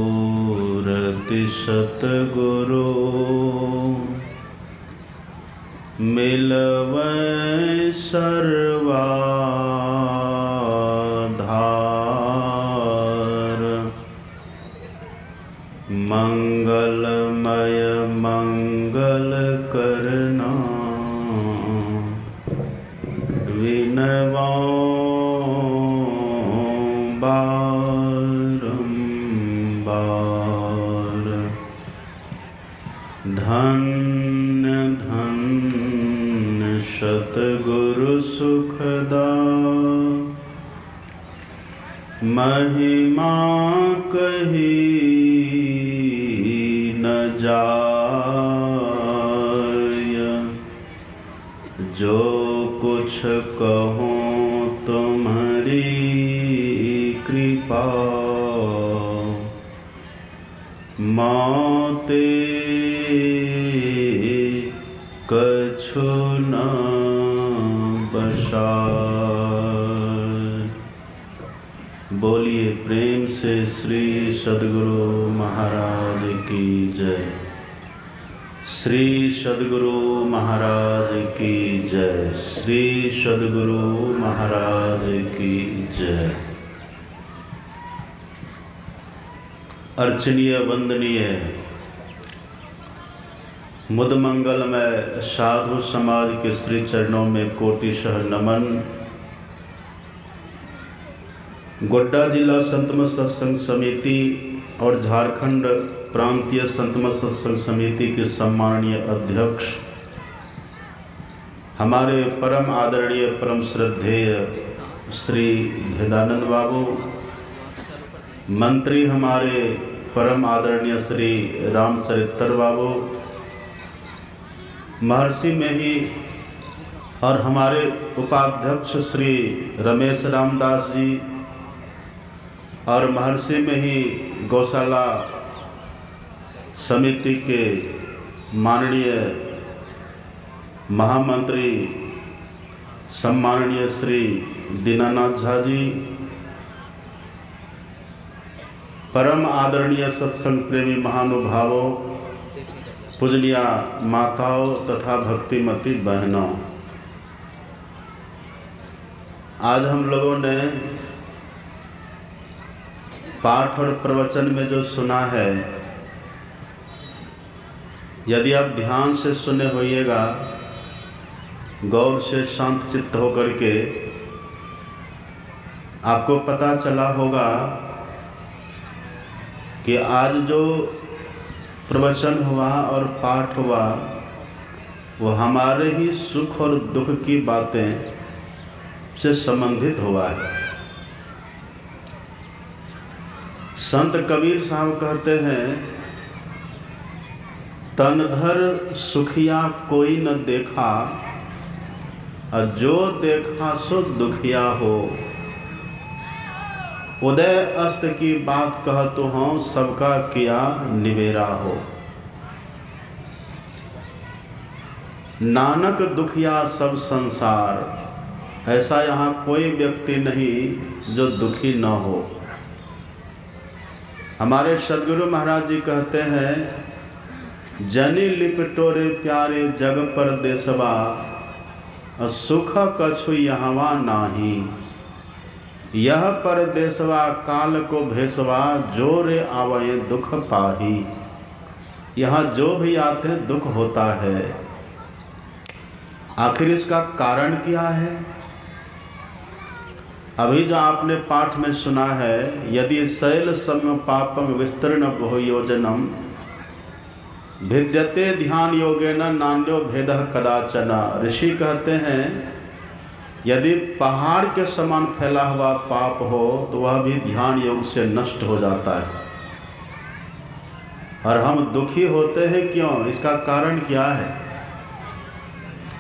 मूर्ति सतगुरु मिलवै सर्वाधार। मंगलमय मंगल करना विनवा धन्य धन्य सतगुरु सुखदा महिमा कही न जाय। जो कुछ कहूँ तुम्हारी कृपा माते कछु न बसाय। बोलिए प्रेम से श्री सद्गुरु महाराज की जय। श्री सद्गुरु महाराज की जय। श्री सद्गुरु महाराज की जय। अर्चनीय वंदनीय मुदमंगलमय साधु समाज के श्री चरणों में कोटिशः नमन। गोड्डा जिला संतमत सत्संग समिति और झारखंड प्रांतीय संतमत सत्संग समिति के सम्माननीय अध्यक्ष हमारे परम आदरणीय परम श्रद्धेय श्री भेदानंद बाबू, मंत्री हमारे परम आदरणीय श्री रामचरित्र बाबू, महर्षि में ही और हमारे उपाध्यक्ष श्री रमेश रामदास जी और महर्षि में ही गौशाला समिति के माननीय महामंत्री सम्माननीय श्री दीनानाथ झा जी, परम आदरणीय सत्संग प्रेमी महानुभावों, पूजनीय माताओं तथा भक्तिमती बहनों, आज हम लोगों ने पाठ और प्रवचन में जो सुना है, यदि आप ध्यान से सुने होइएगा, गौर से शांत चित्त होकर के, आपको पता चला होगा कि आज जो प्रवचन हुआ और पाठ हुआ वो हमारे ही सुख और दुख की बातें से संबंधित हुआ है। संत कबीर साहब कहते हैं, तनधर सुखिया कोई न देखा, और जो देखा सो दुखिया हो। उदय अस्त की बात कहतो हूँ, सबका किया निवेरा हो। नानक दुखिया सब संसार, ऐसा यहाँ कोई व्यक्ति नहीं जो दुखी न हो। हमारे सद्गुरु महाराज जी कहते हैं, जनी लिपटोरे प्यारे जग पर देसवा, सुख कछु यहवा नाही। यह पर देसवा काल को भेसवा, जोरे आवे दुख पाही। यहाँ जो भी आते हैं दुख होता है। आखिर इसका कारण क्या है? अभी जो आपने पाठ में सुना है, यदि शैल सम पापं विस्तृण बहुयोजनम भिद्यते ध्यान योगेन नान्यो भेदः कदाचन। ऋषि कहते हैं, यदि पहाड़ के समान फैला हुआ पाप हो तो वह भी ध्यान योग से नष्ट हो जाता है। और हम दुखी होते हैं क्यों? इसका कारण क्या है?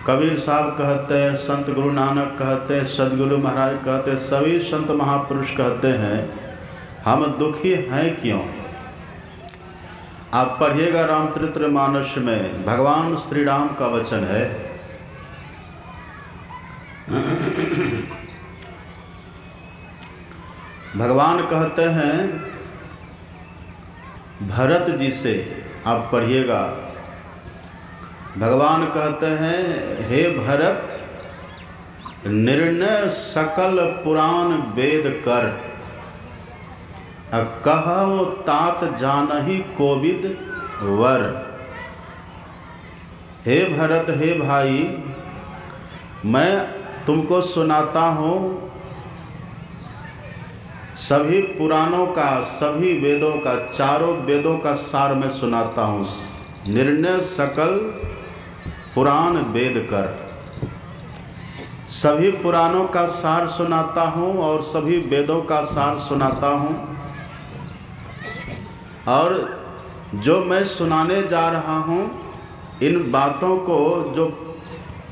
कबीर साहब कहते हैं, संत गुरु नानक कहते हैं, सदगुरु महाराज कहते हैं, सभी संत महापुरुष कहते हैं, हम दुखी हैं क्यों? आप पढ़िएगा रामचरितमानस में भगवान श्री राम का वचन है, भगवान कहते हैं भरत जी से, आप पढ़िएगा, भगवान कहते हैं हे भरत, निर्णय सकल पुराण वेद कर, कहौ तात जानहि कोविद वर। हे भरत, हे भाई, मैं तुमको सुनाता हूँ सभी पुराणों का, सभी वेदों का, चारों वेदों का सार मैं सुनाता हूँ। निर्णय सकल पुराण वेद कर, सभी पुराणों का सार सुनाता हूँ और सभी वेदों का सार सुनाता हूँ। और जो मैं सुनाने जा रहा हूँ, इन बातों को जो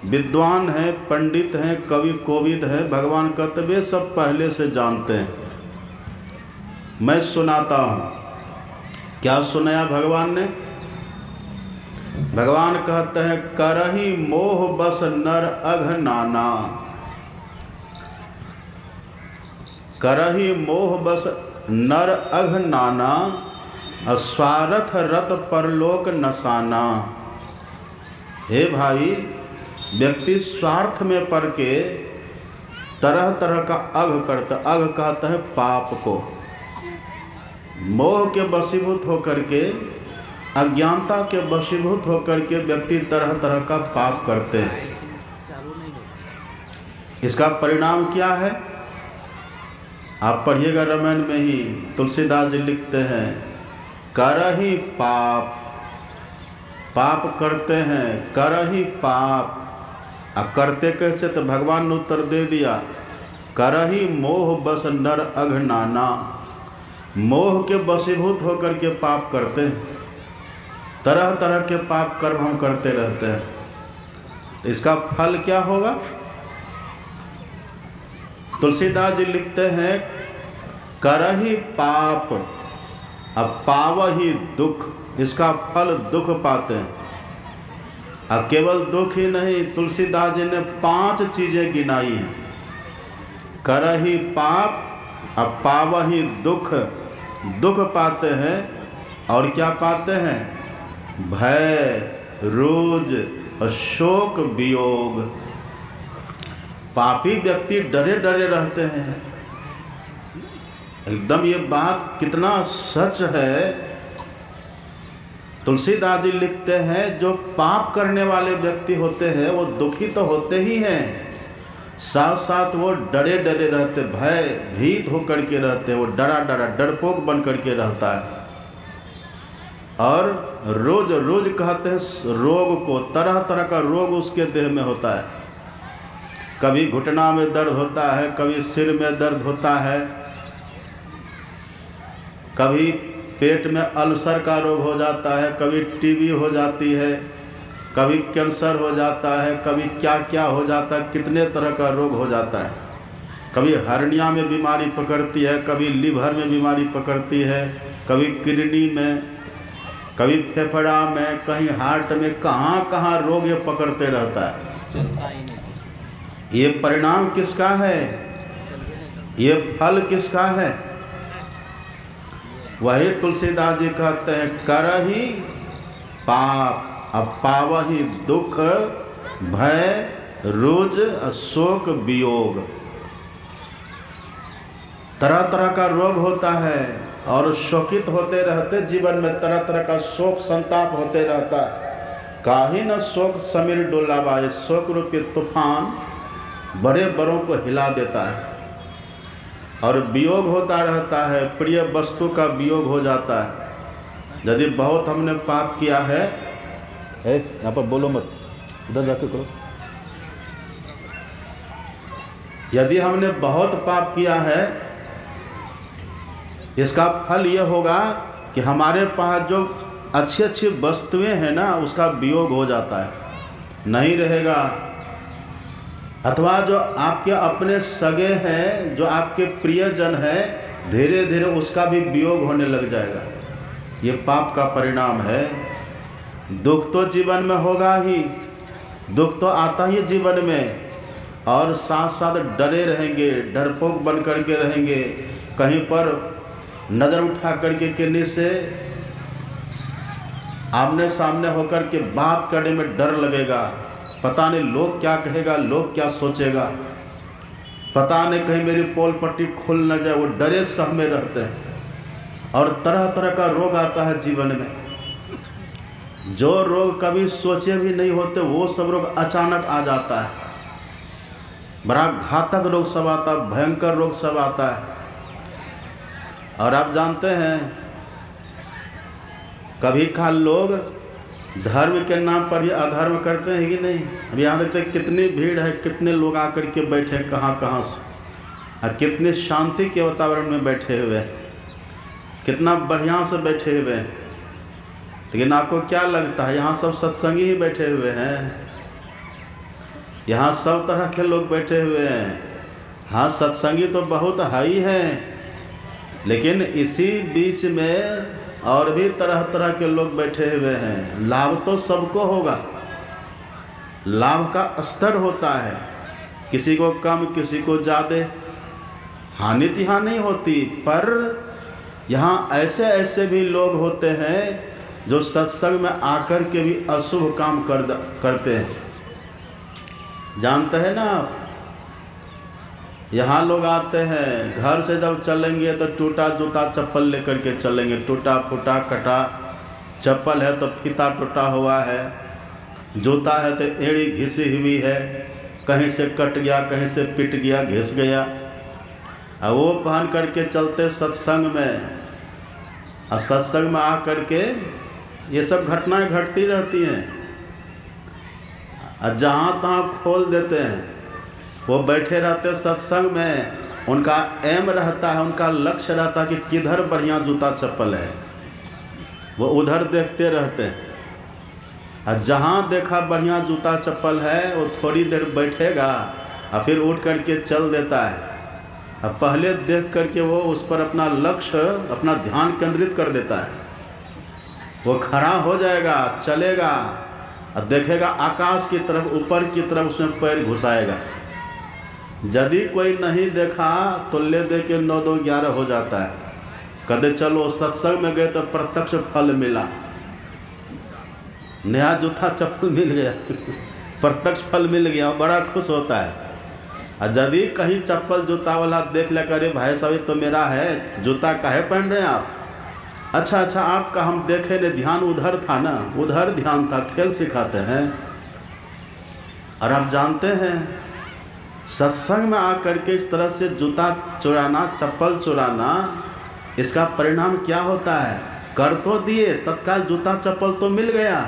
विद्वान हैं, पंडित हैं, कवि कोविद हैं, भगवान कहते वे सब पहले से जानते हैं। मैं सुनाता हूँ। क्या सुनाया भगवान ने? भगवान कहते हैं करहि मोह बस नर अघनाना, करहि मोह बस नर अघनाना, स्वार्थ रत परलोक नसाना। हे भाई, व्यक्ति स्वार्थ में पड़ के तरह तरह का अघ करता, अघ कहता है पाप को, मोह के वशीभूत होकर के, अज्ञानता के वशीभूत होकर के व्यक्ति तरह तरह का पाप करते हैं। इसका परिणाम क्या है? आप पढ़िएगा रामायण में ही, तुलसीदास जी लिखते हैं करहि पाप, पाप करते हैं, करहि पाप। करते कैसे? तो भगवान ने उत्तर दे दिया करहि मोह बस नर अघनाना, मोह के वशीभूत होकर के पाप करते हैं, तरह तरह के पाप कर्म हम करते रहते हैं। तो इसका फल क्या होगा? तुलसीदास जी लिखते हैं करहि पाप अब पावहि दुख, इसका फल दुख पाते हैं। अब केवल दुख ही नहीं, तुलसीदास जी ने 5 चीज़ें गिनाई हैं। करहि पाप, अब पावहि दुख, दुख पाते हैं। और क्या पाते हैं? भय, रोज और शोक वियोग। पापी व्यक्ति डरे डरे रहते हैं। एकदम ये बात कितना सच है। तुलसीदास जी लिखते हैं जो पाप करने वाले व्यक्ति होते हैं वो दुखी तो होते ही हैं, साथ साथ वो डरे डरे रहते, भय भीत होकर के रहते हैं, वो डरा डरा डरपोक बन करके रहता है। और रोज रोज कहते हैं रोग को, तरह तरह का रोग उसके देह में होता है। कभी घुटना में दर्द होता है, कभी सिर में दर्द होता है, कभी पेट में अल्सर का रोग हो जाता है, कभी टीबी हो जाती है, कभी कैंसर हो जाता है, कभी क्या क्या हो जाता है, कितने तरह का रोग हो जाता है। कभी हर्निया में बीमारी पकड़ती है, कभी लीवर में बीमारी पकड़ती है, कभी किडनी में, कभी फेफड़ा में, कहीं हार्ट में, कहाँ कहाँ रोग ये पकड़ते रहता है। ये परिणाम किसका है? ये फल किसका है? वही तुलसीदास जी कहते हैं करहि पाप, अब पावहि दुख, भय, रोज, शोक वियोग। तरह तरह का रोग होता है और शोकित होते रहते, जीवन में तरह तरह का शोक संताप होते रहता है। काहे न शोक समीर डोलावाए, शोक रूपी तूफान बड़े बड़ों को हिला देता है। और वियोग होता रहता है, प्रिय वस्तु का वियोग हो जाता है। यदि बहुत हमने पाप किया है, यहाँ पर बोलो मत, उधर जाके करो। यदि हमने बहुत पाप किया है, इसका फल ये होगा कि हमारे पास जो अच्छी अच्छी वस्तुएं हैं ना, उसका वियोग हो जाता है, नहीं रहेगा। अथवा जो आपके अपने सगे हैं, जो आपके प्रियजन हैं, धीरे धीरे उसका भी वियोग होने लग जाएगा। ये पाप का परिणाम है। दुख तो जीवन में होगा ही, दुख तो आता ही जीवन में, और साथ साथ डरे रहेंगे, डरपोक बन करके रहेंगे, कहीं पर नज़र उठा करके किन्हीं से आमने सामने होकर के बात करने में डर लगेगा। पता नहीं लोग क्या कहेगा, लोग क्या सोचेगा, पता नहीं कहीं मेरी पोल पट्टी खुल न जाए, वो डरे सह में रहते हैं। और तरह तरह का रोग आता है जीवन में, जो रोग कभी सोचे भी नहीं होते वो सब रोग अचानक आ जाता है। बड़ा घातक रोग सब आता है, भयंकर रोग सब आता है। और आप जानते हैं कभी काल लोग धर्म के नाम पर भी अधर्म करते हैं कि नहीं। अब यहाँ देखते कितनी भीड़ है, कितने लोग आकर के बैठे कहाँ कहाँ से, और कितनी शांति के वातावरण में बैठे हुए हैं, कितना बढ़िया से बैठे हुए हैं। लेकिन आपको क्या लगता है यहाँ सब सत्संगी ही बैठे हुए हैं? यहाँ सब तरह के लोग बैठे हुए हैं। हाँ, सत्संगी तो बहुत हाई है, लेकिन इसी बीच में और भी तरह तरह के लोग बैठे हुए हैं। लाभ तो सबको होगा, लाभ का स्तर होता है, किसी को कम किसी को ज़्यादा, हानि तो यहाँ नहीं होती। पर यहाँ ऐसे ऐसे भी लोग होते हैं जो सत्संग में आकर के भी अशुभ काम करते हैं। जानते हैं ना आप, यहाँ लोग आते हैं, घर से जब चलेंगे तो टूटा जूता चप्पल लेकर के चलेंगे, टूटा फूटा कटा चप्पल है तो फीता टूटा हुआ है, जूता है तो एड़ी घिसी हुई है, कहीं से कट गया, कहीं से पिट गया, घिस गया, और वो पहन करके चलते सत्संग में। और सत्संग में आकर के ये सब घटनाएं घटती रहती हैं, और जहाँ तहाँ खोल देते हैं। वो बैठे रहते सत्संग में, उनका एम रहता है, उनका लक्ष्य रहता है कि किधर बढ़िया जूता चप्पल है, वो उधर देखते रहते हैं। और जहाँ देखा बढ़िया जूता चप्पल है वो थोड़ी देर बैठेगा और फिर उठ करके चल देता है। अब पहले देख करके वो उस पर अपना लक्ष्य, अपना ध्यान केंद्रित कर देता है। वो खड़ा हो जाएगा, चलेगा और देखेगा आकाश की तरफ, ऊपर की तरफ, उसमें पैर घुसाएगा। यदि कोई नहीं देखा तो ले दे के 9 2 11 हो जाता है। कहते चलो सत्संग में गए तो प्रत्यक्ष फल मिला, नया जूता चप्पल मिल गया प्रत्यक्ष फल मिल गया, बड़ा खुश होता है। और यदि कहीं चप्पल जूता वाला देख ले करे, भाई साहब तो मेरा है, जूता काहे पहन रहे हैं आप? अच्छा अच्छा, आपका हम देखे ने, ध्यान उधर था ना, उधर ध्यान था, खेल सिखाते हैं। और आप जानते हैं सत्संग में आकर के इस तरह से जूता चुराना, चप्पल चुराना, इसका परिणाम क्या होता है? कर तो दिए, तत्काल जूता चप्पल तो मिल गया,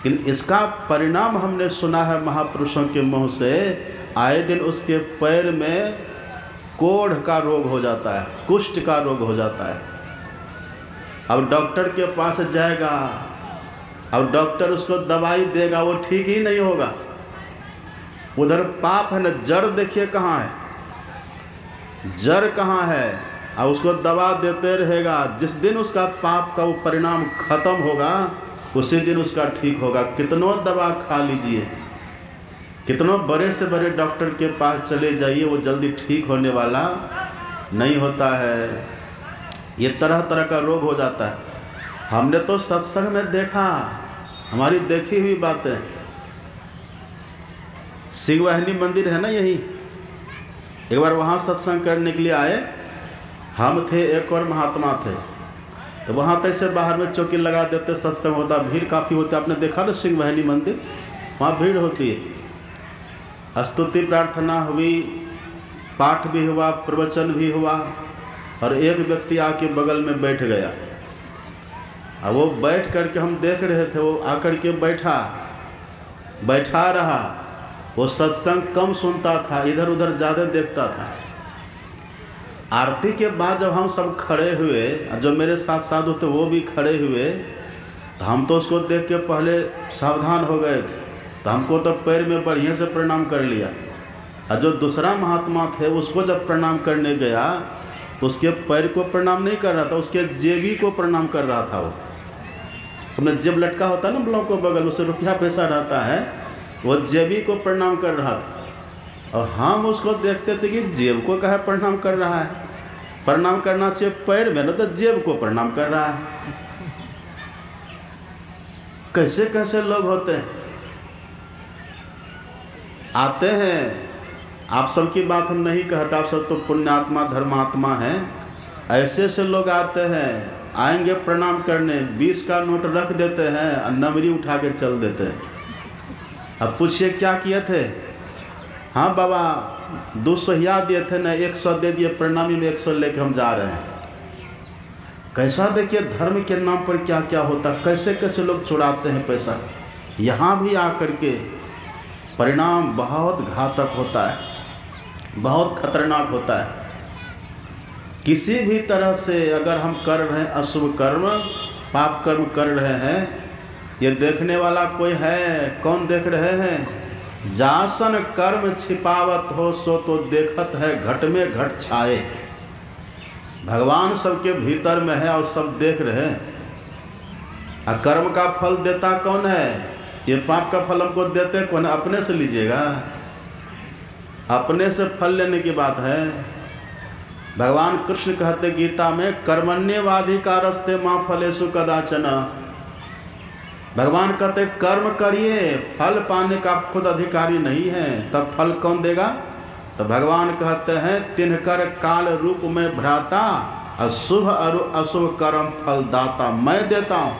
लेकिन इसका परिणाम हमने सुना है महापुरुषों के मुँह से, आए दिन उसके पैर में कोढ़ का रोग हो जाता है, कुष्ठ का रोग हो जाता है। अब डॉक्टर के पास जाएगा, अब डॉक्टर उसको दवाई देगा, वो ठीक ही नहीं होगा। उधर पाप है ना, जड़ देखिए कहाँ है, जड़ कहाँ है, और उसको दवा देते रहेगा। जिस दिन उसका पाप का वो परिणाम खत्म होगा, उसी दिन उसका ठीक होगा। कितनों दवा खा लीजिए, कितनों बड़े से बड़े डॉक्टर के पास चले जाइए, वो जल्दी ठीक होने वाला नहीं होता है। ये तरह तरह का रोग हो जाता है। हमने तो सत्संग में देखा, हमारी देखी हुई बातें। सिंहवाहिनी मंदिर है ना यही, एक बार वहाँ सत्संग करने के लिए आए, हम थे, एक और महात्मा थे। तो वहाँ तक से बाहर में चौकी लगा देते, सत्संग होता, भीड़ काफ़ी होती। आपने देखा ना सिंहवाहिनी मंदिर, वहाँ भीड़ होती है। स्तुति प्रार्थना हुई, पाठ भी हुआ, प्रवचन भी हुआ, और एक व्यक्ति आके बगल में बैठ गया। और वो बैठ करके हम देख रहे थे, वो आकर के बैठा रहा। वो सत्संग कम सुनता था, इधर उधर ज़्यादा देखता था। आरती के बाद जब हम सब खड़े हुए, जो मेरे साथ साधु थे वो भी खड़े हुए, तो हम तो उसको देख के पहले सावधान हो गए थे। तो हमको तो पैर में बढ़िया से प्रणाम कर लिया। और जो दूसरा महात्मा थे उसको जब प्रणाम करने गया, उसके पैर को प्रणाम नहीं कर रहा था, उसके जेबी को प्रणाम कर रहा था। वो अपने जेब लटका होता है ना ब्लॉक को बगल, उससे रुपया पैसा रहता है, वो जेबी को प्रणाम कर रहा था। और हम उसको देखते थे कि जेब को कहे प्रणाम कर रहा है। प्रणाम करना चाहिए पैर में, न तो जेब को प्रणाम कर रहा है। कैसे कैसे लोग होते हैं, आते हैं। आप सबकी बात हम नहीं कहते, आप सब तो पुण्यात्मा धर्मात्मा हैं। ऐसे से लोग आते हैं, आएंगे प्रणाम करने, 20 का नोट रख देते हैं और नमरी उठा के चल देते हैं। अब पूछिए क्या किए थे? हाँ बाबा 200 याद दिए थे ना, 100 दे दिए, प्रणामी में 100 लेके हम जा रहे हैं। कैसा देखिए धर्म के नाम पर क्या क्या होता, कैसे कैसे लोग चुराते हैं पैसा। यहाँ भी आकर के परिणाम बहुत घातक होता है, बहुत खतरनाक होता है। किसी भी तरह से अगर हम कर रहे हैं अशुभ कर्म, पाप कर्म कर रहे हैं, ये देखने वाला कोई है? कौन देख रहे हैं? जासन कर्म छिपावत हो सो तो देखत है घट में घट छाए। भगवान सबके भीतर में है और सब देख रहे हैं। कर्म का फल देता कौन है? ये पाप का फल हमको देते कौन? अपने से लीजिएगा, अपने से फल लेने की बात है। भगवान कृष्ण कहते गीता में, कर्मण्येवाधिकारस्ते मां फलेषु कदाचन। भगवान कहते कर्म करिए, फल पाने का खुद अधिकारी नहीं है, तब फल कौन देगा? तो भगवान कहते हैं, तिनकर काल रूप में भ्राता, अशुभ और अशुभ कर्म फल दाता मैं देता हूँ।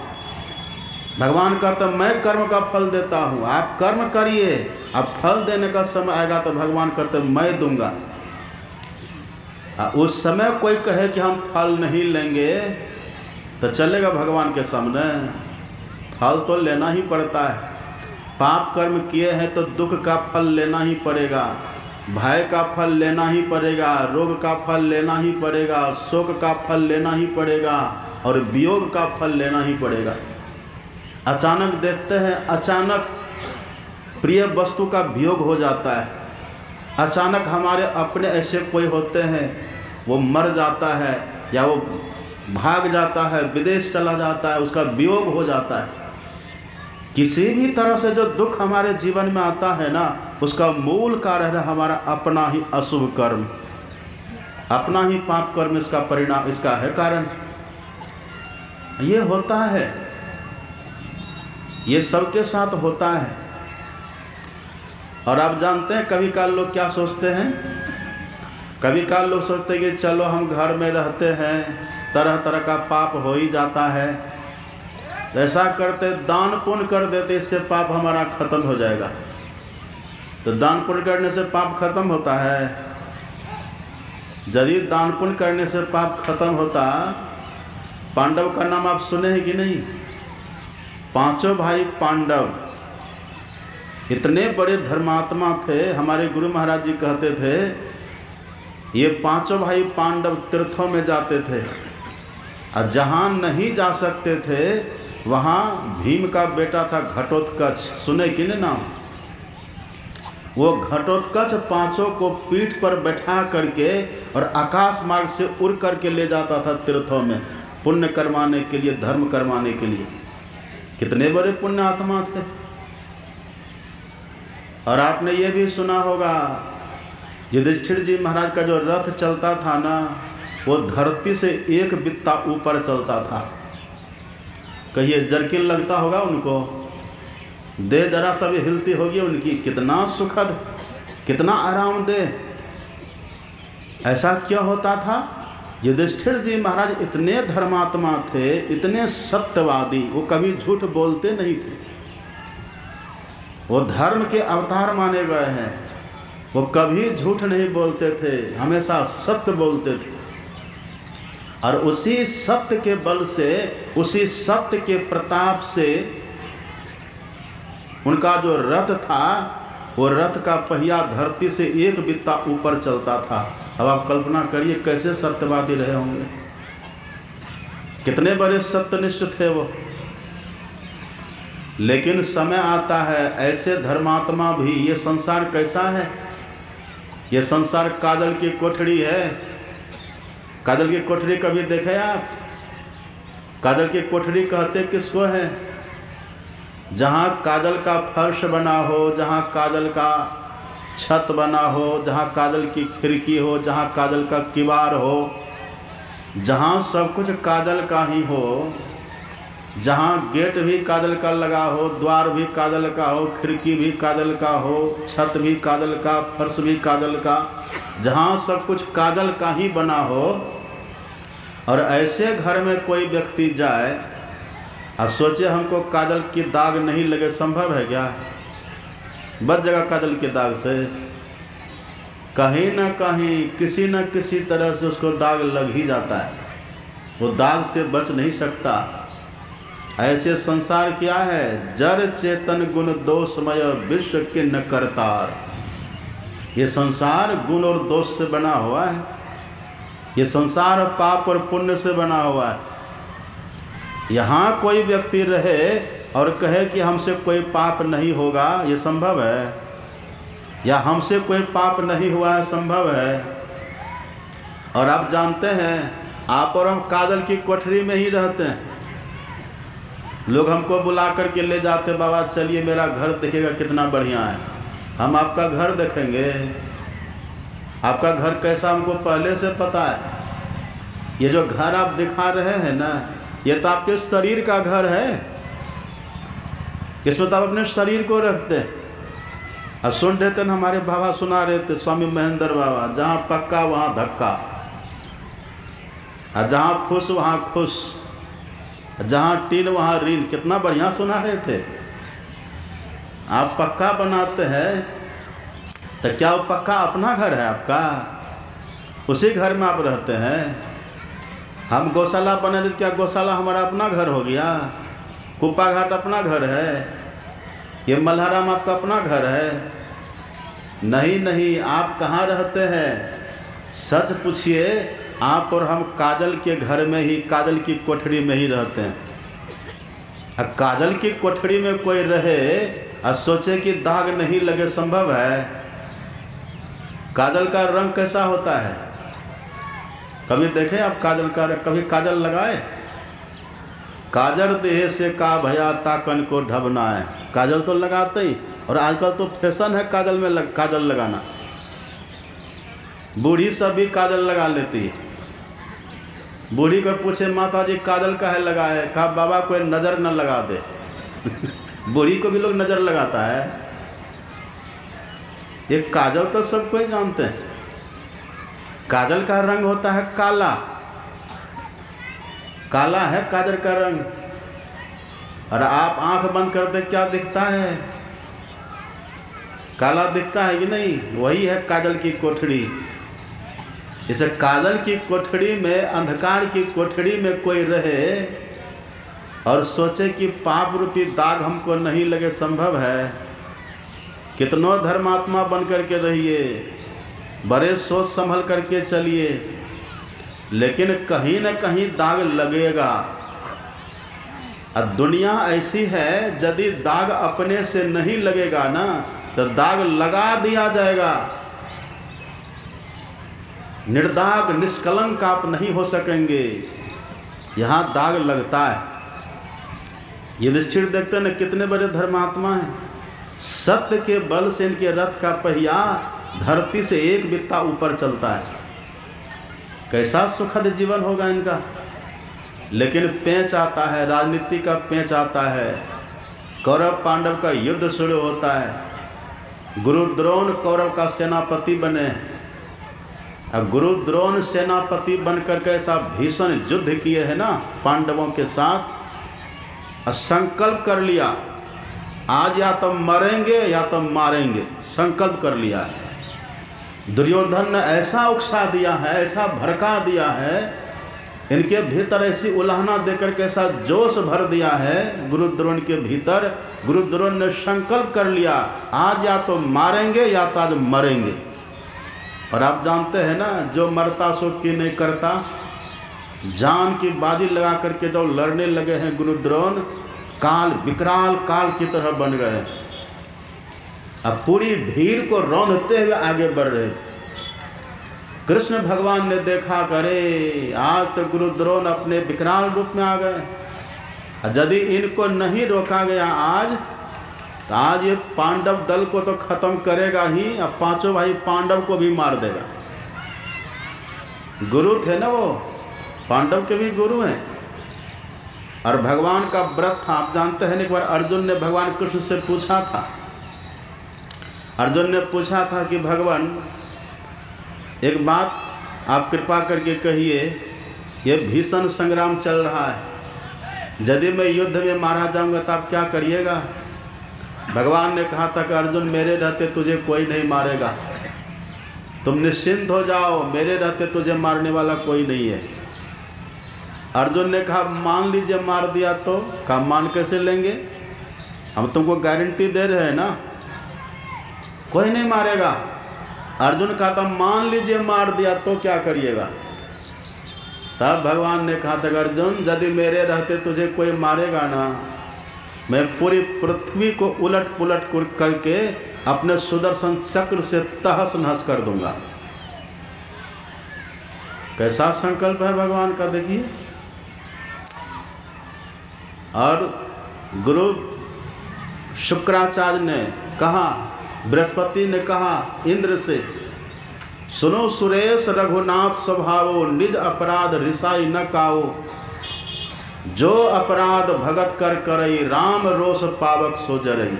भगवान कहते मैं कर्म का फल देता हूँ, आप कर्म करिए, अब फल देने का समय आएगा तो भगवान कहते मैं दूंगा। उस समय कोई कहे कि हम फल नहीं लेंगे तो चलेगा भगवान के सामने? फल तो लेना ही पड़ता है। पाप कर्म किए हैं तो दुख का फल लेना ही पड़ेगा, भय का फल लेना ही पड़ेगा, रोग का फल लेना ही पड़ेगा, शोक का फल लेना ही पड़ेगा और वियोग का फल लेना ही पड़ेगा। अचानक देखते हैं, अचानक प्रिय वस्तु का वियोग हो जाता है। अचानक हमारे अपने ऐसे कोई होते हैं, वो मर जाता है या वो भाग जाता है, विदेश चला जाता है, उसका वियोग हो जाता है। किसी भी तरह से जो दुख हमारे जीवन में आता है ना, उसका मूल कारण है हमारा अपना ही अशुभ कर्म, अपना ही पाप कर्म। इसका परिणाम, इसका है कारण। ये होता है, ये सबके साथ होता है। और आप जानते हैं कभी काल लोग क्या सोचते हैं? कभी काल लोग सोचते हैं कि चलो हम घर में रहते हैं, तरह तरह का पाप हो ही जाता है, तो ऐसा करते दान पुण्य कर देते, इससे पाप हमारा खत्म हो जाएगा। तो दान पुण्य करने से पाप खत्म होता है? यदि दान पुण्य करने से पाप खत्म होता, पांडव का नाम आप सुने हैं कि नहीं? पांचों भाई पांडव इतने बड़े धर्मात्मा थे। हमारे गुरु महाराज जी कहते थे, ये पांचों भाई पांडव तीर्थों में जाते थे और जहाँ नहीं जा सकते थे वहाँ भीम का बेटा था घटोत्कच, सुने कि नहीं नाम? वो घटोत्कच पांचों को पीठ पर बैठा करके और आकाश मार्ग से उड़ करके ले जाता था तीर्थों में, पुण्य करवाने के लिए, धर्म करवाने के लिए। कितने बड़े पुण्य आत्मा थे। और आपने ये भी सुना होगा, युधिष्ठिर जी महाराज का जो रथ चलता था ना, वो धरती से 1 बित्ता ऊपर चलता था। कहिए जरकिन लगता होगा उनको, देह जरा सा भी हिलती होगी उनकी, कितना सुखद, कितना आरामदेह। ऐसा क्यों होता था? युधिष्ठिर जी महाराज इतने धर्मात्मा थे, इतने सत्यवादी, वो कभी झूठ बोलते नहीं थे। वो धर्म के अवतार माने गए हैं, वो कभी झूठ नहीं बोलते थे, हमेशा सत्य बोलते थे। और उसी सत्य के बल से, उसी सत्य के प्रताप से उनका जो रथ था, वो रथ का पहिया धरती से 1 बित्ता ऊपर चलता था। अब आप कल्पना करिए कैसे सत्यवादी रहे होंगे, कितने बड़े सत्यनिष्ठ थे वो। लेकिन समय आता है, ऐसे धर्मात्मा भी, ये संसार कैसा है? ये संसार काजल की कोठरी है। काजल की कोठरी कभी देखे आप? काजल की कोठरी कहते किसको है? जहाँ काजल का फर्श बना हो, जहाँ काजल का छत बना हो, जहाँ काजल की खिड़की हो, जहाँ काजल का किवाड़ हो, जहाँ सब कुछ काजल का ही हो, जहाँ गेट भी काजल का लगा हो, द्वार भी काजल का हो, खिड़की भी काजल का हो, छत भी काजल का, फर्श भी काजल का, जहाँ सब कुछ काजल का ही बना हो, और ऐसे घर में कोई व्यक्ति जाए और सोचे हमको काजल की दाग नहीं लगे, संभव है क्या? बच जगह काजल के दाग से, कहीं न कहीं किसी न किसी तरह से उसको दाग लग ही जाता है, वो दाग से बच नहीं सकता। ऐसे संसार क्या है? जड़ चेतन गुण दोषमय विश्व किन्न करतार। ये संसार गुण और दोष से बना हुआ है, ये संसार पाप और पुण्य से बना हुआ है। यहाँ कोई व्यक्ति रहे और कहे कि हमसे कोई पाप नहीं होगा, ये संभव है? या हमसे कोई पाप नहीं हुआ है, संभव है? और आप जानते हैं, आप और हम काजल की कोठरी में ही रहते हैं। लोग हमको बुला करके ले जाते, बाबा चलिए मेरा घर देखिएगा कितना बढ़िया है। हम आपका घर देखेंगे? आपका घर कैसा हमको पहले से पता है। ये जो घर आप दिखा रहे हैं ना, ये तो आपके शरीर का घर है, इसमें तो आप अपने शरीर को रखते हैं। और सुन रहे थे ना, हमारे बाबा सुना रहे थे, स्वामी महेंद्र बाबा, जहाँ पक्का वहाँ धक्का, और जहाँ फुस वहाँ खुश, जहाँ टीन वहाँ रीन। कितना बढ़िया सुना रहे थे। आप पक्का बनाते हैं तो क्या वो पक्का अपना घर है आपका? उसी घर में आप रहते हैं। हम गौशाला बना देते, क्या गौशाला हमारा अपना घर हो गया? कुप्पा घाट अपना घर है? ये मल्हाराम आपका अपना घर है? नहीं नहीं, आप कहाँ रहते हैं? सच पूछिए, आप और हम काजल के घर में ही, काजल की कोठरी में ही रहते हैं। अब काजल की कोठरी में कोई रहे और सोचे कि दाग नहीं लगे, संभव है? काजल का रंग कैसा होता है? कभी देखें आप काजल का रंग? कभी काजल लगाए? काजल देह से का भया ताकन को ढबना है। काजल तो लगाते ही, और आजकल तो फैशन है काजल में काजल लगाना। बूढ़ी सब भी काजल लगा लेती है। बूढ़ी को पूछे, माता जी काजल काहे लगाए? कहा बाबा कोई नज़र न लगा दे। बूढ़ी को भी लोग नज़र लगाता है। ये काजल तो सब कोई जानते हैं। काजल का रंग होता है काला, काला है काजल का रंग। और आप आंख बंद कर दे, क्या दिखता है? काला दिखता है कि नहीं? वही है काजल की कोठरी। इसे काजल की कोठरी में, अंधकार की कोठरी में कोई रहे और सोचे कि पाप रूपी दाग हमको नहीं लगे, संभव है? कितनों धर्मात्मा बन करके रहिए, बड़े सोच संभल करके चलिए, लेकिन कहीं न कहीं दाग लगेगा। अब दुनिया ऐसी है, यदि दाग अपने से नहीं लगेगा ना, तो दाग लगा दिया जाएगा। निर्दाग निष्कलंक आप नहीं हो सकेंगे। यहाँ दाग लगता है। युधिष्ठिर देखते हैं ना, कितने बड़े धर्मात्मा हैं। सत्य के बल से इनके रथ का पहिया धरती से एक बित्ता ऊपर चलता है। कैसा सुखद जीवन होगा इनका। लेकिन पेंच आता है, राजनीति का पेंच आता है। कौरव पांडव का युद्ध शुरू होता है। गुरु द्रोण कौरव का सेनापति बने। अब गुरु द्रोण सेनापति बनकर के ऐसा भीषण युद्ध किए हैं ना पांडवों के साथ, और संकल्प कर लिया आज या तो मरेंगे या तो मारेंगे, संकल्प कर लिया है। दुर्योधन ने ऐसा उकसा दिया है, ऐसा भड़का दिया है, इनके भीतर ऐसी उलाहना देकर के ऐसा जोश भर दिया है गुरु द्रोण के भीतर। गुरु द्रोण ने संकल्प कर लिया आज या तो मारेंगे या तो आज मरेंगे। और आप जानते हैं ना, जो मरता सो की नहीं करता। जान की बाजी लगा करके जब लड़ने लगे हैं गुरु द्रोण, काल विकराल काल की तरह बन गए। अब पूरी भीड़ को रौंदते हुए आगे बढ़ रहे थे। कृष्ण भगवान ने देखा, करे आज तो गुरु द्रोण अपने विकराल रूप में आ गए। यदि इनको नहीं रोका गया आज, तो आज ये पांडव दल को तो खत्म करेगा ही, अब पांचों भाई पांडव को भी मार देगा। गुरु थे ना वो, पांडव के भी गुरु हैं। और भगवान का व्रत था, आप जानते हैं। एक बार अर्जुन ने भगवान कृष्ण से पूछा था, अर्जुन ने पूछा था कि भगवान एक बात आप कृपा करके कहिए, ये भीषण संग्राम चल रहा है, यदि मैं युद्ध में मारा जाऊंगा तो आप क्या करिएगा? भगवान ने कहा था कि अर्जुन मेरे रहते तुझे कोई नहीं मारेगा, तुम निश्चिंत हो जाओ, मेरे रहते तुझे मारने वाला कोई नहीं है। अर्जुन ने कहा मान लीजिए मार दिया तो? कहा मान कैसे लेंगे, हम तुमको गारंटी दे रहे हैं ना, कोई नहीं मारेगा। अर्जुन कहा था मान लीजिए मार दिया तो क्या करिएगा? तब भगवान ने कहा था अर्जुन यदि मेरे रहते तुझे कोई मारेगा ना, मैं पूरी पृथ्वी को उलट पुलट करके अपने सुदर्शन चक्र से तहस नहस कर दूंगा। कैसा संकल्प है भगवान का, देखिए। और गुरु शुक्राचार्य ने कहा, बृहस्पति ने कहा इंद्र से, सुनो सुरेश रघुनाथ स्वभावो, निज अपराध रिसाई न काओ, जो अपराध भगत कर करई, राम रोष पावक सो जरई।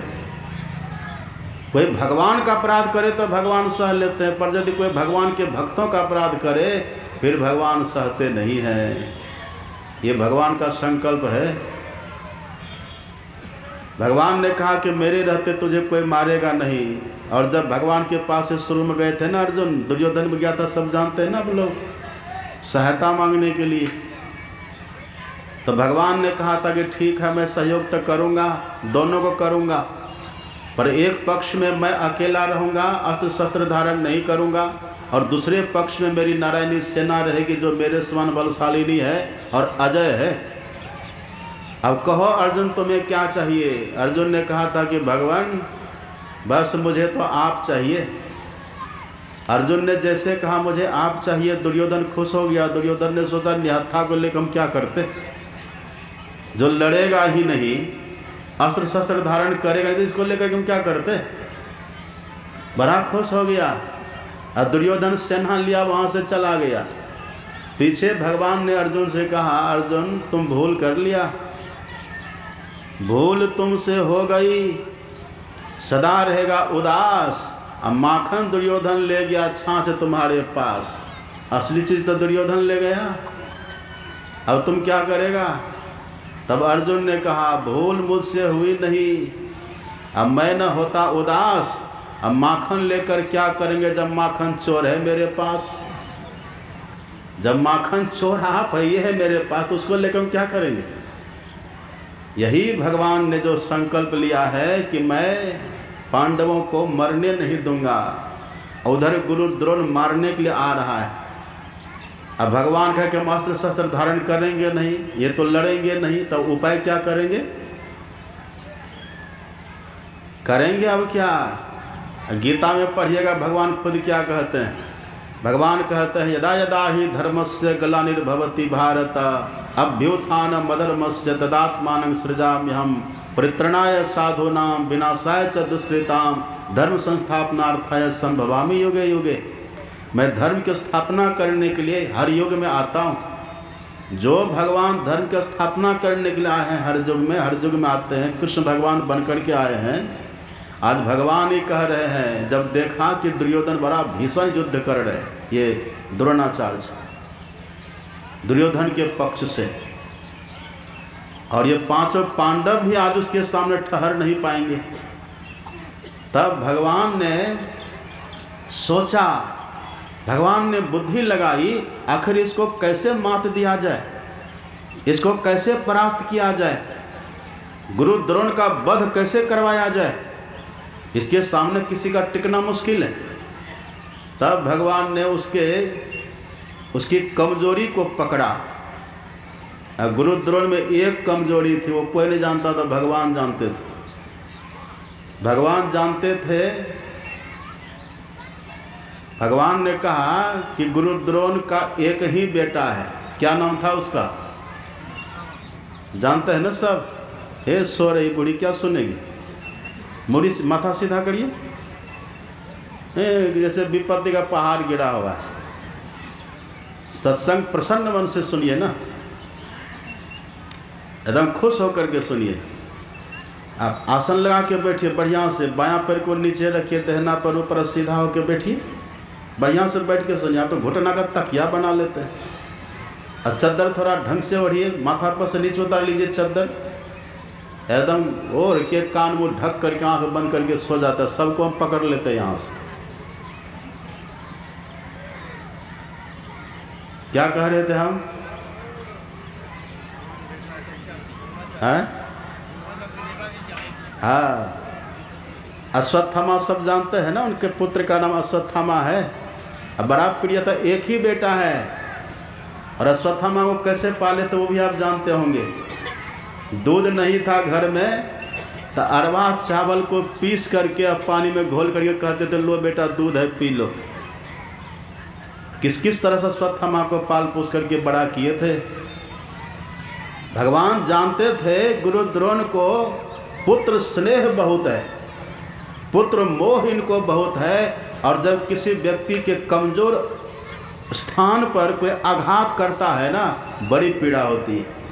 कोई भगवान का अपराध करे तो भगवान सह लेते हैं, पर यदि कोई भगवान के भक्तों का अपराध करे फिर भगवान सहते नहीं हैं। ये भगवान का संकल्प है। भगवान ने कहा कि मेरे रहते तुझे कोई मारेगा नहीं। और जब भगवान के पास से शुरू में गए थे ना अर्जुन, दुर्योधन में गया था, सब जानते हैं ना आप लोग, सहायता मांगने के लिए। तो भगवान ने कहा था कि ठीक है मैं सहयोग तो करूँगा, दोनों को करूँगा, पर एक पक्ष में मैं अकेला रहूँगा, अस्त्र शस्त्र धारण नहीं करूँगा, और दूसरे पक्ष में मेरी नारायणी सेना रहेगी जो मेरे समान बलशालिनी है और अजय है। अब कहो अर्जुन तुम्हें क्या चाहिए? अर्जुन ने कहा था कि भगवान बस मुझे तो आप चाहिए। अर्जुन ने जैसे कहा मुझे आप चाहिए, दुर्योधन खुश हो गया। दुर्योधन ने सोचा निहत्था को लेकर हम क्या करते, जो लड़ेगा ही नहीं, अस्त्र शस्त्र धारण करेगा नहीं, तो इसको लेकर हम क्या करते। बड़ा खुश हो गया और दुर्योधन सेना लिया वहाँ से चला गया। पीछे भगवान ने अर्जुन से कहा अर्जुन तुम भूल कर लिया, भूल तुमसे हो गई, सदा रहेगा उदास। अब माखन दुर्योधन ले गया, छाछ तुम्हारे पास, असली चीज़ तो दुर्योधन ले गया, अब तुम क्या करेगा? तब अर्जुन ने कहा भूल मुझसे हुई नहीं, अब मैं न होता उदास, अब माखन लेकर क्या करेंगे जब माखन चोर है मेरे पास। जब माखन चोर आप है, ये है मेरे पास, तो उसको लेकर हम क्या करेंगे? यही भगवान ने जो संकल्प लिया है कि मैं पांडवों को मरने नहीं दूंगा। उधर गुरु द्रोण मारने के लिए आ रहा है। अब भगवान कहे कि हम अस्त्र शस्त्र धारण करेंगे नहीं, ये तो लड़ेंगे नहीं, तो उपाय क्या करेंगे? करेंगे अब क्या? गीता में पढ़िएगा भगवान खुद क्या कहते हैं। भगवान कहते हैं यदा यदा ही धर्मस्य ग्लानिर्भवति भारत अभ्युत्थान मधर्मस्य तदात्मानं सृजाम्यहम् परित्रणाय साधूनां विनाशाय च दुष्कृतां धर्म संस्थापनार्थाय संभवामि युगे युगे। मैं धर्म की स्थापना करने के लिए हर युग में आता हूँ। जो भगवान धर्म की स्थापना करने के लिए आए हैं हर युग में आते हैं। कृष्ण भगवान बनकर के आए हैं। आज भगवान ही कह रहे हैं, जब देखा कि दुर्योधन बड़ा भीषण युद्ध कर रहे हैं, ये द्रोणाचार्य से, दुर्योधन के पक्ष से, और ये पांचों पांडव भी आज उसके सामने ठहर नहीं पाएंगे, तब भगवान ने सोचा, भगवान ने बुद्धि लगाई, आखिर इसको कैसे मात दिया जाए, इसको कैसे परास्त किया जाए, गुरु द्रोण का वध कैसे करवाया जाए, इसके सामने किसी का टिकना मुश्किल है। तब भगवान ने उसकी कमजोरी को पकड़ा। गुरु द्रोण में एक कमजोरी थी, वो कोई नहीं जानता था, भगवान जानते थे। भगवान जानते थे। भगवान ने कहा कि गुरु द्रोण का एक ही बेटा है। क्या नाम था उसका? जानते हैं ना सब? हे सो रही बूढ़ी, क्या सुनेगी? मुड़ी माथा सीधा करिए, जैसे विपत्ति का पहाड़ गिरा हुआ है। सत्संग प्रसन्न मन से सुनिए ना, एकदम खुश होकर के सुनिए। आप आसन लगा के बैठिए बढ़िया से, बायां पैर को नीचे रखिए, दहना पर ऊपर सीधा होकर बैठिए, बढ़िया से बैठ के सुनिए। आप तो घुटना का तकिया बना लेते हैं। और चद्दर थोड़ा ढंग से ओढ़िए, माथा पर से नीचे उतार लीजिए चद्दर, एकदम ओढ़ के कान मुँह ढक करके आँख बंद करके सो जाता है। सबको हम पकड़ लेते हैं यहाँ से। क्या कह रहे थे हम? हैं? हाँ, अश्वत्थामा सब जानते हैं ना, उनके पुत्र का नाम अश्वत्थामा है। अब बड़ा प्रिय था, एक ही बेटा है। और अश्वत्थामा को कैसे पाले तो वो भी आप जानते होंगे। दूध नहीं था घर में तो अरवा चावल को पीस करके अब पानी में घोल करके कहते थे लो बेटा दूध है पी लो। किस किस तरह से अश्वत्थामा को पाल पोस करके बड़ा किए थे। भगवान जानते थे गुरु द्रोण को पुत्र स्नेह बहुत है, पुत्र मोह इनको बहुत है। और जब किसी व्यक्ति के कमजोर स्थान पर कोई आघात करता है ना, बड़ी पीड़ा होती है।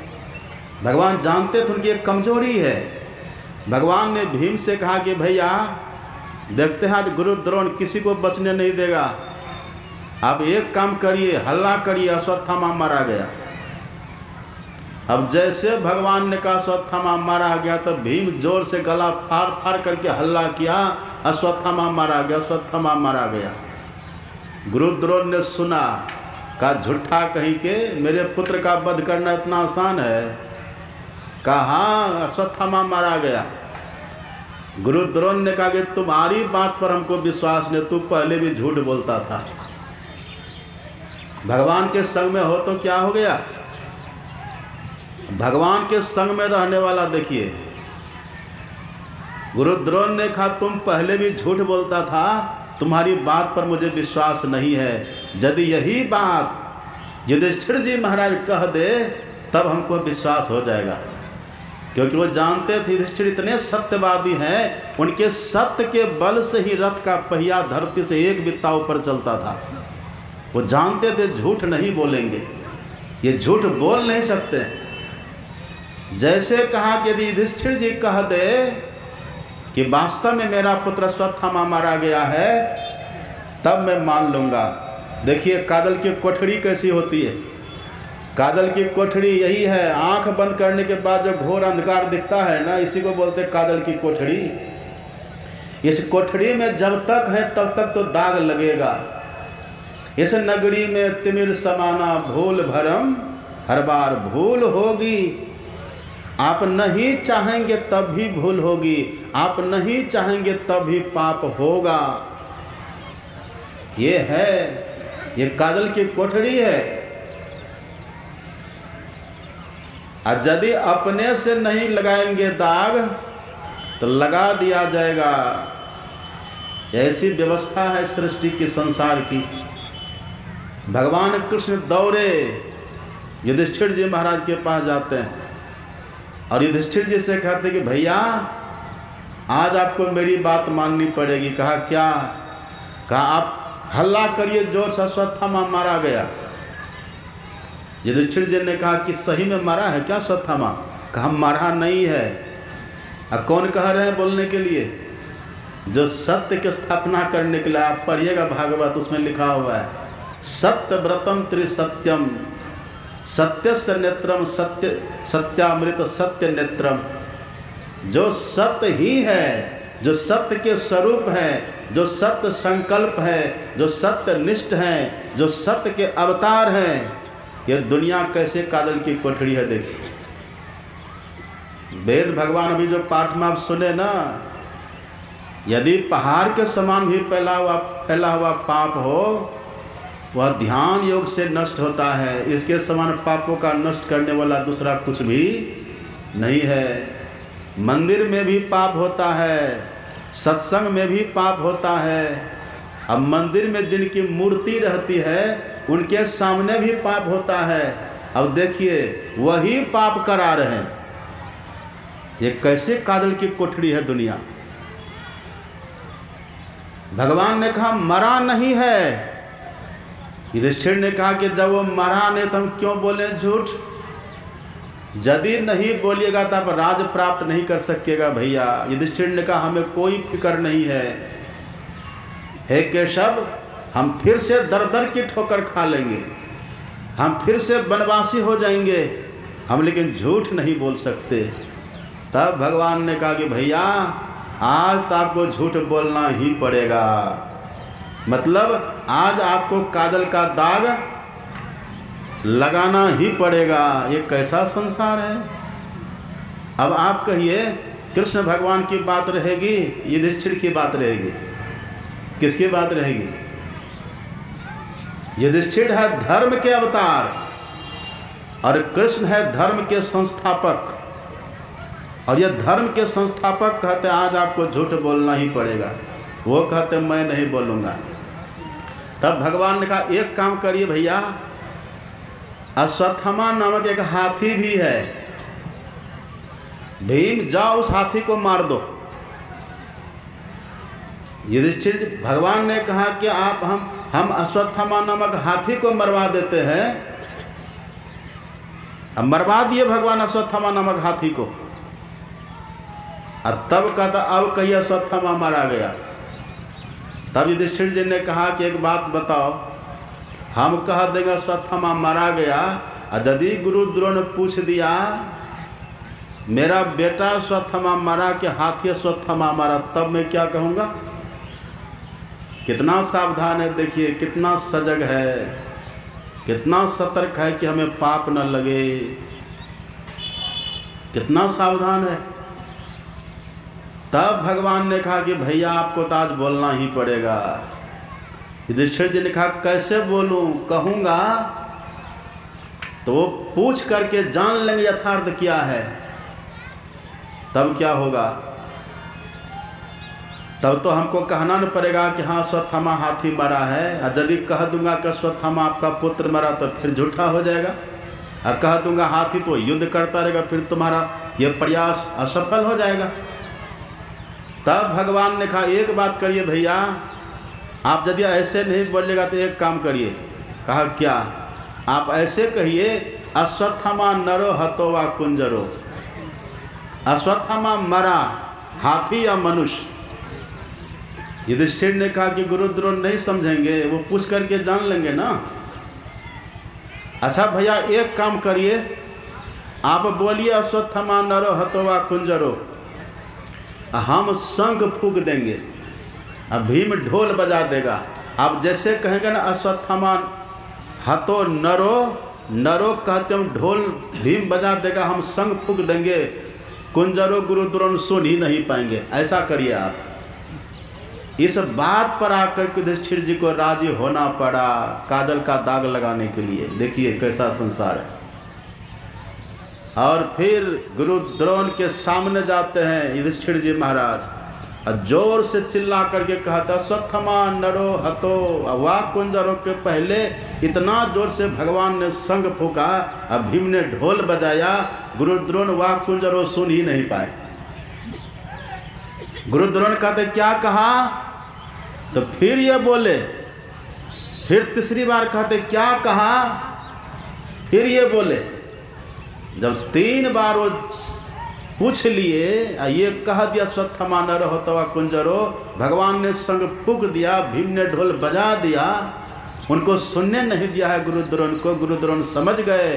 भगवान जानते थे उनकी एक कमजोरी है। भगवान ने भीम से कहा कि भैया देखते हैं आज गुरु द्रोण किसी को बचने नहीं देगा, आप एक काम करिए, हल्ला करिए। अश्वत्थामा मारा गया। अब जैसे भगवान ने कहा अश्वत्थामा मारा गया, तो भीम जोर से गला फाड़ फाड़ करके हल्ला किया, अश्वत्थामा मारा गया, अश्वत्थामा मारा गया। गुरु द्रोण ने सुना, कहा झूठा कहीं के, मेरे पुत्र का वध करना इतना आसान है? कहा हाँ अश्वत्थामा मारा गया। गुरु द्रोण ने कहा कि तुम्हारी बात पर हमको विश्वास नहीं, तू पहले भी झूठ बोलता था। भगवान के संग में हो तो क्या हो गया? भगवान के संग में रहने वाला देखिए, गुरु द्रोण ने कहा तुम पहले भी झूठ बोलता था, तुम्हारी बात पर मुझे विश्वास नहीं है। यदि यही बात युधिष्ठिर जी महाराज कह दे तब हमको विश्वास हो जाएगा। क्योंकि वो जानते थे युधिष्ठिर इतने सत्यवादी हैं, उनके सत्य के बल से ही रथ का पहिया धरती से एक बित्ता ऊपर चलता था। वो जानते थे झूठ नहीं बोलेंगे, ये झूठ बोल नहीं सकते। जैसे कहा कि यदि युधिष्ठिर जी कह दे कि वास्तव में मेरा पुत्र अश्वत्थामा मारा गया है, तब मैं मान लूँगा। देखिए कादल की कोठरी कैसी होती है। कादल की कोठरी यही है, आंख बंद करने के बाद जो घोर अंधकार दिखता है ना, इसी को बोलते कादल की कोठरी। इस कोठरी में जब तक है तब तक तो दाग लगेगा। इस नगरी में तिमिर समाना भूल भरम, हर बार भूल होगी। आप नहीं चाहेंगे तब भी भूल होगी, आप नहीं चाहेंगे तब भी पाप होगा। ये है, ये कादल की कोठरी है। और यदि अपने से नहीं लगाएंगे दाग तो लगा दिया जाएगा। ऐसी व्यवस्था है सृष्टि की, संसार की। भगवान कृष्ण दौड़े युधिष्ठिर जी महाराज के पास जाते हैं और युधिष्ठिर जी से कहते कि भैया आज आपको मेरी बात माननी पड़ेगी। कहा क्या? कहा आप हल्ला करिए जोर से, अश्वत्थामा मारा गया। युधिष्ठिर जी ने कहा कि सही में मारा है क्या अश्वत्थामा? कहा मारा नहीं है। अब कौन कह रहे हैं बोलने के लिए? जो सत्य की स्थापना करने के लिए। आप पढ़िएगा भागवत, उसमें लिखा हुआ है सत्यव्रतम त्रिसत्यम, सत्यस्य नेत्रम, सत्य सत्यामृत सत्य नेत्रम। जो सत्य ही है, जो सत्य के स्वरूप है, जो सत्य संकल्प है, जो सत्य निष्ठ हैं, जो सत्य के अवतार हैं, ये दुनिया कैसे कादल की कोठरी है। देखिए वेद भगवान अभी जो पाठ में आप सुने ना, यदि पहाड़ के समान भी फैला हुआ पाप हो, वह ध्यान योग से नष्ट होता है। इसके समान पापों का नष्ट करने वाला दूसरा कुछ भी नहीं है। मंदिर में भी पाप होता है, सत्संग में भी पाप होता है। अब मंदिर में जिनकी मूर्ति रहती है उनके सामने भी पाप होता है। अब देखिए वही पाप करा रहे हैं। ये कैसे कादल की कोठरी है दुनिया। भगवान ने कहा मरा नहीं है, युधिष्ठिर ने कहा कि जब वो मरा नहीं तो हम क्यों बोले झूठ? यदि नहीं बोलिएगा तो आप राज प्राप्त नहीं कर सकिएगा भैया। युधिष्ठिर ने कहा हमें कोई फिक्र नहीं है, हे केशव, हम फिर से दर दर की ठोकर खा लेंगे, हम फिर से वनवासी हो जाएंगे, हम लेकिन झूठ नहीं बोल सकते। तब भगवान ने कहा कि भैया आज तो आपको झूठ बोलना ही पड़ेगा, मतलब आज आपको काजल का दाग लगाना ही पड़ेगा। ये कैसा संसार है? अब आप कहिए कृष्ण भगवान की बात रहेगी, युधिष्ठिर की बात रहेगी, किसकी बात रहेगी? युधिष्ठिर है धर्म के अवतार और कृष्ण है धर्म के संस्थापक, और ये धर्म के संस्थापक कहते आज आपको झूठ बोलना ही पड़ेगा। वो कहते मैं नहीं बोलूँगा। तब भगवान ने कहा एक काम करिए भैया, अश्वत्थामा नामक एक हाथी भी है, भीम जाओ उस हाथी को मार दो। युधिष्ठिर भगवान ने कहा कि आप हम अश्वत्थामा नामक हाथी को मरवा देते हैं। अब मरवा दिए भगवान अश्वत्थामा नामक हाथी को, और तब कहता अब कहिए अश्वत्थामा मारा गया। तब युधिष्ठिर जी ने कहा कि एक बात बताओ, हम कह देंगे अश्वत्थामा मारा गया, और यदि गुरु द्रोण ने पूछ दिया मेरा बेटा अश्वत्थामा मारा कि हाथी अश्वत्थामा मारा, तब मैं क्या कहूँगा? कितना सावधान है, देखिए कितना सजग है, कितना सतर्क है कि हमें पाप न लगे, कितना सावधान है। तब भगवान ने कहा कि भैया आपको तो आज बोलना ही पड़ेगा। युधिष्ठिर जी ने कहा कैसे बोलूं? कहूँगा तो वो पूछ करके जान लेंगे यथार्थ क्या है, तब क्या होगा? तब तो हमको कहना न पड़ेगा कि हाँ अश्वत्थामा हाथी मरा है, और यदि कह दूंगा कि अश्वत्थामा आपका पुत्र मरा तो फिर झूठा हो जाएगा, और कह दूंगा हाथी तो युद्ध करता रहेगा, फिर तुम्हारा ये प्रयास असफल हो जाएगा। तब भगवान ने कहा एक बात करिए भैया, आप यदि ऐसे नहीं बोलिएगा तो एक काम करिए। कहा क्या? आप ऐसे कहिए अश्वत्थामा नरो हतो वा कुंजरो, अश्वत्थामा मरा हाथी या मनुष्य। युधिष्ठिर ने कहा कि गुरु द्रोण नहीं समझेंगे, वो पूछ करके जान लेंगे ना। अच्छा भैया एक काम करिए, आप बोलिए अश्वत्थामा नरो हतो वा कुंजरो, हम शंख फूंक देंगे, अब भीम ढोल बजा देगा। आप जैसे कहेंगे ना अश्वत्थामा हतो नरो, नरो कहते हम ढोल भीम बजा देगा, हम शंख फूंक देंगे, कुंजरो गुरु द्रोण सुन ही नहीं पाएंगे। ऐसा करिए आप। इस बात पर आकर के युधिष्ठिर जी को राजी होना पड़ा काजल का दाग लगाने के लिए। देखिए कैसा संसार है। और फिर गुरु द्रोण के सामने जाते हैं युधिष्ठिर जी महाराज, और जोर से चिल्ला करके कहता अश्वत्थामा नरो हतो वा कुंजरो के पहले इतना जोर से भगवान ने शंख फूंका, अब भीम ने ढोल बजाया, गुरु द्रोण वा कुंजरो सुन ही नहीं पाए। गुरु द्रोण कहते क्या कहा? तो फिर ये बोले, फिर तीसरी बार कहते क्या कहा? फिर ये बोले। जब 3 बार वो पूछ लिए, ये कह दिया अश्वत्थामा नरो हतो वा कुंजरो, भगवान ने शंख फूंक दिया, भीम ने ढोल बजा दिया, उनको सुनने नहीं दिया है गुरु द्रोण को। गुरु द्रोण समझ गए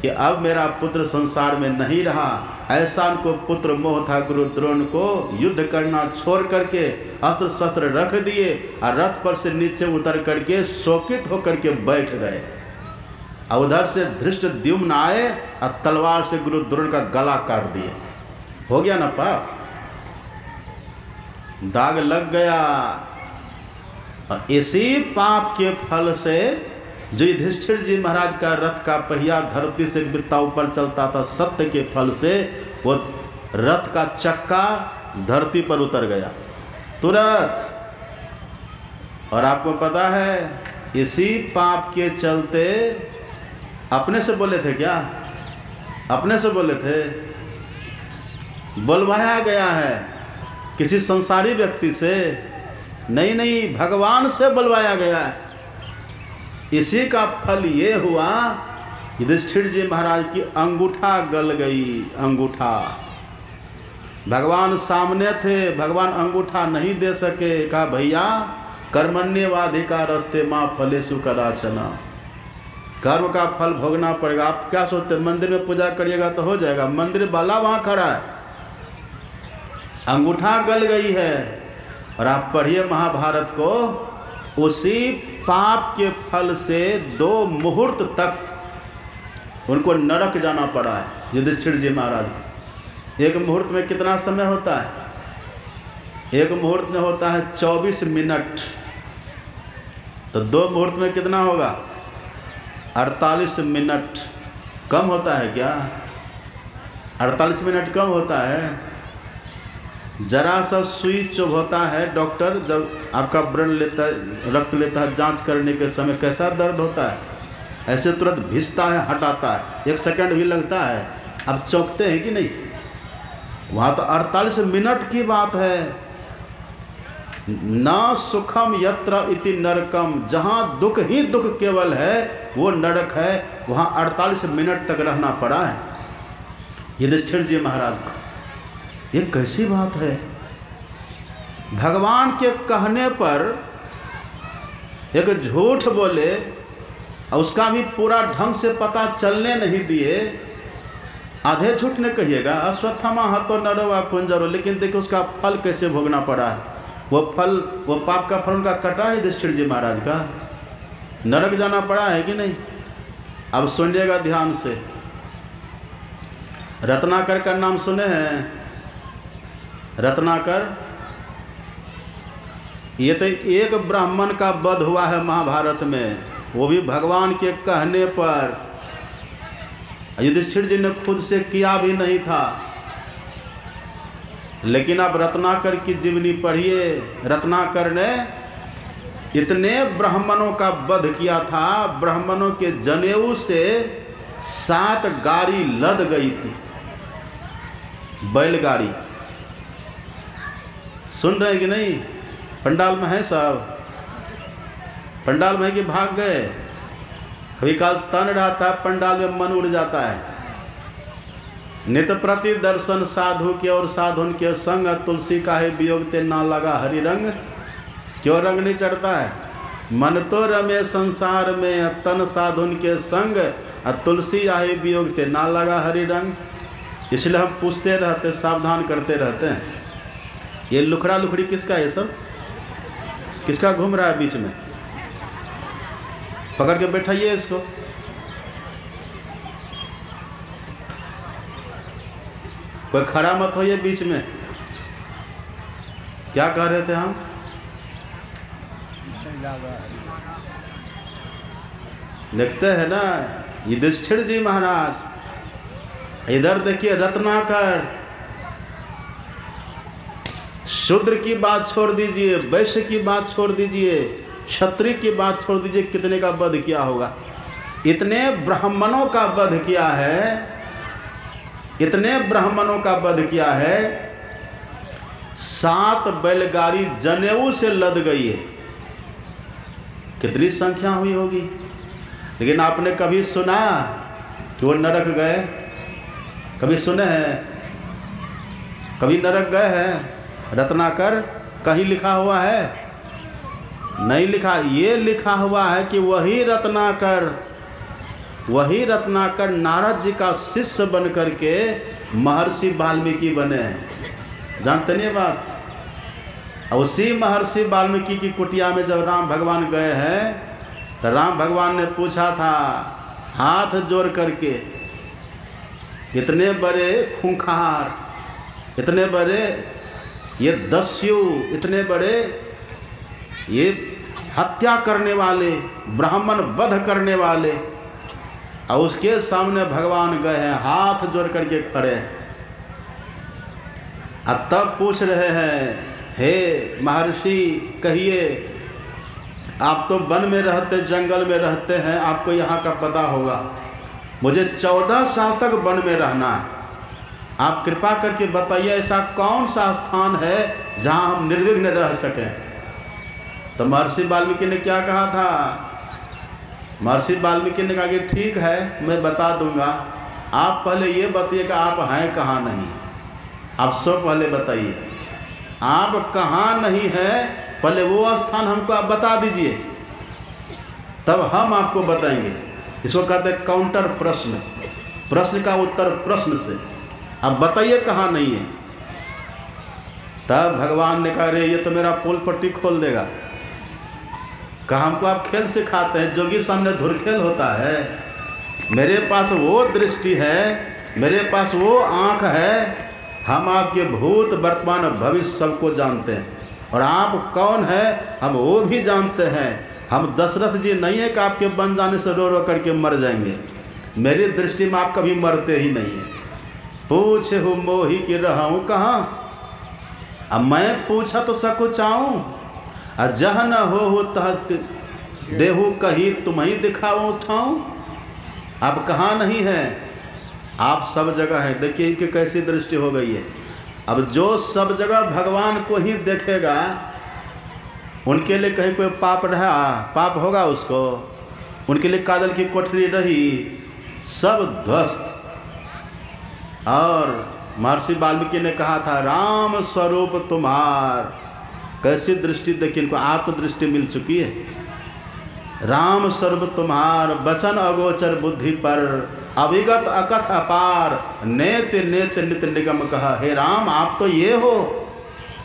कि अब मेरा पुत्र संसार में नहीं रहा। ऐसा उनको पुत्र मोह था, गुरु द्रोण को युद्ध करना छोड़ करके अस्त्र शस्त्र रख दिए, और रथ पर से नीचे उतर करके शोकित होकर के बैठ गए। और उधर से धृष्टद्युम्न आए और तलवार से गुरु द्रोण का गला काट दिए। हो गया ना पाप, दाग लग गया। और इसी पाप के फल से जो युधिष्ठिर जी महाराज का रथ का पहिया धरती से एक बित्ता ऊपर चलता था, सत्य के फल से वो रथ का चक्का धरती पर उतर गया तुरंत। और आपको पता है इसी पाप के चलते, अपने से बोले थे क्या? अपने से बोले थे? बुलवाया गया है किसी संसारी व्यक्ति से? नहीं, भगवान से बुलवाया गया है। इसी का फल ये हुआ, युधिष्ठिर जी महाराज की अंगूठा गल गई। अंगूठा, भगवान सामने थे, भगवान अंगूठा नहीं दे सके। कहा भैया कर्मण्येवाधिकारस्ते मां फलेषु कदाचन, कर्म का फल भोगना पड़ेगा। आप क्या सोचते हैं मंदिर में पूजा करिएगा तो हो जाएगा? मंदिर वाला वहाँ खड़ा है, अंगूठा गल गई है। और आप पढ़िए महाभारत को, उसी पाप के फल से 2 मुहूर्त तक उनको नरक जाना पड़ा है युधिष्ठिर जी महाराज को। एक मुहूर्त में कितना समय होता है? एक मुहूर्त में होता है 24 मिनट, तो 2 मुहूर्त में कितना होगा? 48 मिनट। कम होता है क्या? 48 मिनट कम होता है? जरा सा सुई चुभता है, डॉक्टर जब आपका ब्लड लेता है, रक्त लेता है जांच करने के समय, कैसा दर्द होता है? ऐसे तुरंत भिजता है, हटाता है, 1 सेकंड भी लगता है। अब चौंकते हैं कि नहीं? वहाँ तो 48 मिनट की बात है। न सुखम यत्र इति नरकम, जहाँ दुख ही दुख केवल है वो नरक है। वहाँ 48 मिनट तक रहना पड़ा है युधिष्ठिर जी महाराज को। ये कैसी बात है? भगवान के कहने पर एक झूठ बोले और उसका भी पूरा ढंग से पता चलने नहीं दिए। आधे झूठ ने कहिएगा अश्वत्थामा हतो नरो वा कुंजरो, लेकिन देखिए उसका फल कैसे भोगना पड़ा है। वो फल, वो पाप का फल उनका कटा है युधिष्ठिर जी महाराज का, नरक जाना पड़ा है कि नहीं? अब सुनिएगा ध्यान से। रत्नाकर का नाम सुने हैं? रत्नाकर, ये तो एक ब्राह्मण का वध हुआ है महाभारत में, वो भी भगवान के कहने पर। युधिष्ठिर जी ने खुद से किया भी नहीं था, लेकिन अब रत्नाकर की जीवनी पढ़िए। रत्नाकर ने इतने ब्राह्मणों का वध किया था, ब्राह्मणों के जनेऊ से 7 गाड़ी लद गई थी, बैलगाड़ी। सुन रहे कि नहीं? पंडाल में है सब? पंडाल में है कि भाग गए? कभी काल तन रहता है पंडाल में, मन उड़ जाता है। नित प्रति दर्शन साधु के और साधुन के संग, तुलसी काहे वियोग ते ना लगा हरि रंग। क्यों रंग नहीं चढ़ता है? मन तो रमे संसार में, तन साधुन के संग, तुलसी आहे वियोग ते ना लगा हरि रंग। इसलिए हम पूछते रहते, सावधान करते रहते हैं। ये लुखड़ा लुखड़ी किसका है? सब किसका घूम रहा है बीच में? पकड़ के बैठाइए इसको। कोई खड़ा मत होइए बीच में। क्या कह रहे थे हम? देखते हैं ना युधिष्ठिर जी महाराज। इधर देखिए रत्नाकर, शूद्र की बात छोड़ दीजिए, वैश्य की बात छोड़ दीजिए, क्षत्रिय की बात छोड़ दीजिए, कितने का वध किया होगा? इतने ब्राह्मणों का वध किया है, इतने ब्राह्मणों का वध किया है। 7 बैलगाड़ी जनेऊ से लद गई है। कितनी संख्या हुई होगी? लेकिन आपने कभी सुना कि वो नरक गए? कभी सुने हैं? कभी नरक गए हैं रत्नाकर? कहीं लिखा हुआ है? नहीं लिखा। ये लिखा हुआ है कि वही रत्नाकर नारद जी का शिष्य बन करके महर्षि वाल्मीकि बने हैं। जानते नहीं बात? उसी महर्षि वाल्मीकि की कुटिया में जब राम भगवान गए हैं, तो राम भगवान ने पूछा था हाथ जोड़ करके, इतने बड़े खूंखार, इतने बड़े ये दस्यु, इतने बड़े ये हत्या करने वाले, ब्राह्मण वध करने वाले, और उसके सामने भगवान गए हैं हाथ जोड़ करके खड़े। अब तब पूछ रहे हैं हे महर्षि कहिए, आप तो वन में रहते, जंगल में रहते हैं, आपको यहाँ का पता होगा। मुझे 14 साल तक वन में रहना है, आप कृपा करके बताइए ऐसा कौन सा स्थान है जहाँ हम निर्विघ्न रह सकें। तो महर्षि वाल्मीकि ने क्या कहा था? महर्षि वाल्मीकि ने कहा कि ठीक है, मैं बता दूंगा, आप पहले ये बताइए कि आप हैं कहाँ नहीं। आप सब पहले बताइए आप कहाँ नहीं हैं, पहले वो स्थान हमको आप बता दीजिए, तब हम आपको बताएंगे। इसको कहते हैं काउंटर प्रश्न, प्रश्न का उत्तर प्रश्न से। अब बताइए कहाँ नहीं है। तब भगवान ने कहा, अरे ये तो मेरा पोल पट्टी खोल देगा। कहा हमको आप खेल सिखाते हैं, जोगी सामने धुरखेल होता है। मेरे पास वो दृष्टि है, मेरे पास वो आँख है, हम आपके भूत वर्तमान भविष्य सबको जानते हैं, और आप कौन है हम वो भी जानते हैं। हम दशरथ जी नहीं है कि आपके बन जाने से रो रो करके मर जाएंगे। मेरी दृष्टि में आप कभी मरते ही नहीं है। पूछे हूँ मोही कि रहूँ कहाँ, अब मैं पूछा तो सकु चाहूँ, जह न हो तह देहू कही तुम ही दिखाओ उठाऊँ। आप कहाँ नहीं हैं, आप सब जगह हैं। देखिए इनकी कैसी दृष्टि हो गई है। अब जो सब जगह भगवान को ही देखेगा, उनके लिए कहीं कोई पाप रहा, पाप होगा उसको, उनके लिए कादल की कोठरी रही, सब ध्वस्त। और महर्षि वाल्मीकि ने कहा था, राम स्वरूप तुम्हार, कैसी दृष्टि देखिए, इनको आत्मदृष्टि मिल चुकी है। राम स्वरूप तुम्हार, वचन अगोचर बुद्धि पर, अविगत अकथ अपार, नेत नेत नित निगम कहा। हे राम आप तो ये हो,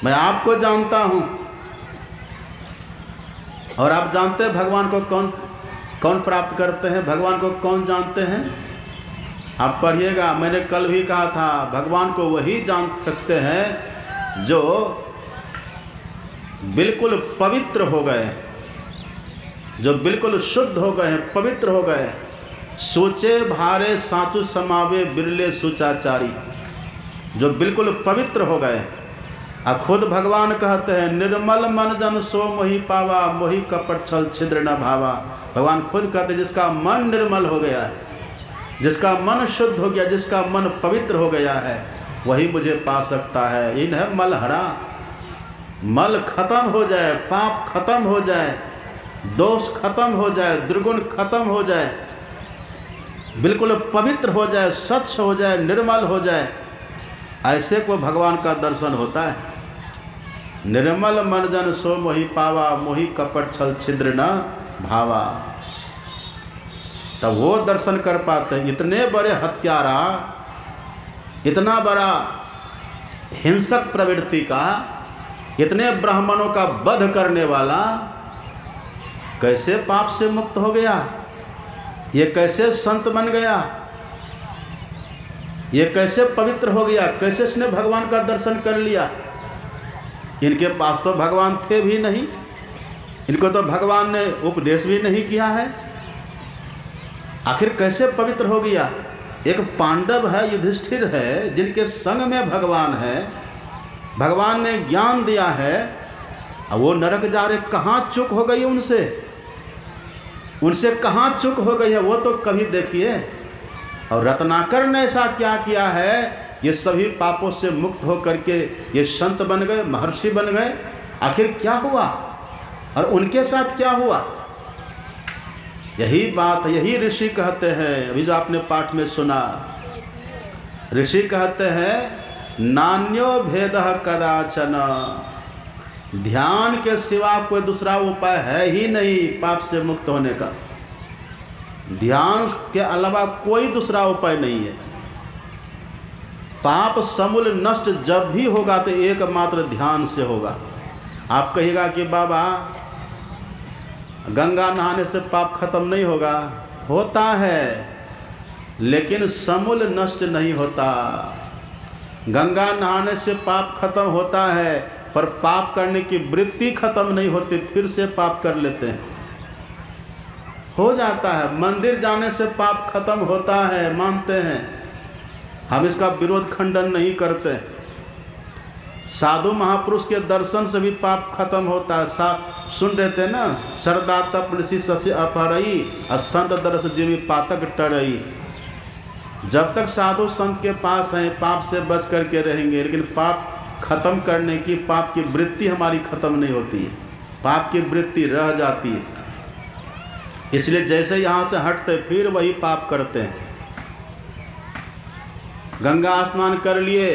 मैं आपको जानता हूँ। और आप जानते हैं भगवान को कौन कौन प्राप्त करते हैं, भगवान को कौन जानते हैं? आप पढ़िएगा, मैंने कल भी कहा था, भगवान को वही जान सकते हैं जो बिल्कुल पवित्र हो गए, जो बिल्कुल शुद्ध हो गए हैं, पवित्र हो गए। सोचे भारे साचु समावे बिरले सुचाचारी, जो बिल्कुल पवित्र हो गए। खुद भगवान कहते हैं, निर्मल मन जन सो मोहि पावा, मोहि कपट छल छिद्र न भावा। भगवान खुद कहते हैं, जिसका मन निर्मल हो गया है, जिसका मन शुद्ध हो गया, जिसका मन पवित्र हो गया है, वही मुझे पा सकता है। इन है मल हरा, मल खत्म हो जाए, पाप खत्म हो जाए, दोष खत्म हो जाए, दुर्गुण खत्म हो जाए, बिल्कुल पवित्र हो जाए, स्वच्छ हो जाए, निर्मल हो जाए, ऐसे को भगवान का दर्शन होता है। निर्मल मन जन सो मोहि पावा, मोहि कपट छल छिद्र न भावा। तब वो दर्शन कर पाते हैं। इतने बड़े हत्यारा, इतना बड़ा हिंसक प्रवृत्ति का, इतने ब्राह्मणों का वध करने वाला कैसे पाप से मुक्त हो गया? ये कैसे संत बन गया? ये कैसे पवित्र हो गया? कैसे इसने भगवान का दर्शन कर लिया? इनके पास तो भगवान थे भी नहीं, इनको तो भगवान ने उपदेश भी नहीं किया है, आखिर कैसे पवित्र हो गया? एक पांडव है, युधिष्ठिर है, जिनके संग में भगवान है, भगवान ने ज्ञान दिया है, अब वो नरक जा रहे, कहाँ चूक हो गई उनसे? उनसे कहाँ चूक हो गई है वो तो कभी देखिए। और रत्नाकर ने ऐसा क्या किया है, ये सभी पापों से मुक्त हो करके ये संत बन गए, महर्षि बन गए। आखिर क्या हुआ और उनके साथ क्या हुआ? यही बात, यही ऋषि कहते हैं। अभी जो आपने पाठ में सुना, ऋषि कहते हैं, नान्यो भेदः कदाचन, ध्यान के सिवा कोई दूसरा उपाय है ही नहीं पाप से मुक्त होने का। ध्यान के अलावा कोई दूसरा उपाय नहीं है। पाप समूल नष्ट जब भी होगा तो एकमात्र ध्यान से होगा। आप कहिएगा कि बाबा गंगा नहाने से पाप खत्म नहीं होगा, होता है, लेकिन समूल नष्ट नहीं होता। गंगा नहाने से पाप खत्म होता है, पर पाप करने की वृत्ति खत्म नहीं होती, फिर से पाप कर लेते हैं, हो जाता है। मंदिर जाने से पाप खत्म होता है, मानते हैं, हम इसका विरोध खंडन नहीं करते। साधु महापुरुष के दर्शन से भी पाप खत्म होता है। सुन रहे थे ना, सरदा तप ऋषि सस्य अपहरई, और संत दर्श जीवी पातक टरई। जब तक साधु संत के पास हैं, पाप से बच करके रहेंगे, लेकिन पाप खत्म करने की, पाप की वृत्ति हमारी खत्म नहीं होती है, पाप की वृत्ति रह जाती है। इसलिए जैसे यहाँ से हटते फिर वही पाप करते हैं। गंगा स्नान कर लिए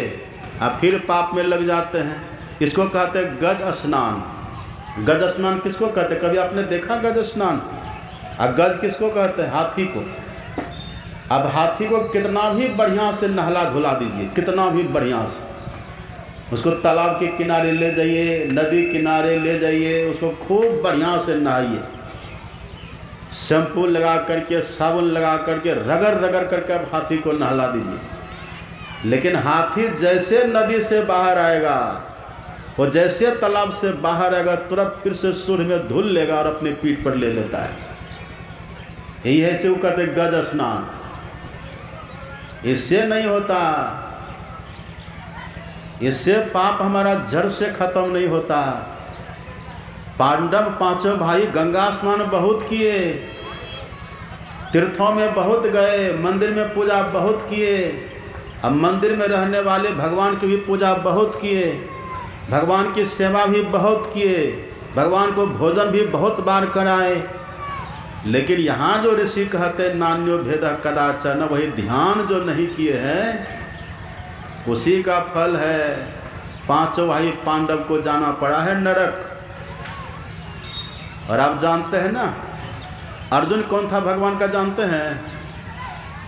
और फिर पाप में लग जाते हैं। इसको कहते हैं गज स्नान। गज स्नान किसको कहते हैं? कभी आपने देखा गज स्नान? और गज किसको कहते हैं? हाथी को। अब हाथी को कितना भी बढ़िया से नहला धुला दीजिए, कितना भी बढ़िया से, उसको तालाब के किनारे ले जाइए, नदी किनारे ले जाइए, उसको खूब बढ़िया से नहाइए, शैम्पू लगा करके, साबुन लगा करके, रगड़ रगड़ करके अब हाथी को नहला दीजिए। लेकिन हाथी जैसे नदी से बाहर आएगा, वो जैसे तालाब से बाहर आएगा, तुरंत फिर से सूर्य में धुल लेगा और अपने पीठ पर ले लेता है। यही है इसे वो कहते हैं गज स्नान। इससे नहीं होता, इससे पाप हमारा जड़ से खत्म नहीं होता। पांडव पांचों भाई गंगा स्नान बहुत किए, तीर्थों में बहुत गए, मंदिर में पूजा बहुत किए, अब मंदिर में रहने वाले भगवान की भी पूजा बहुत किए, भगवान की सेवा भी बहुत किए, भगवान को भोजन भी बहुत बार कराए। लेकिन यहाँ जो ऋषि कहते नान्यो भेद कदाचन, वही ध्यान जो नहीं किए हैं उसी का फल है। पांचों भाई पांडव को जाना पड़ा है नरक। और आप जानते हैं ना अर्जुन कौन था भगवान का? जानते हैं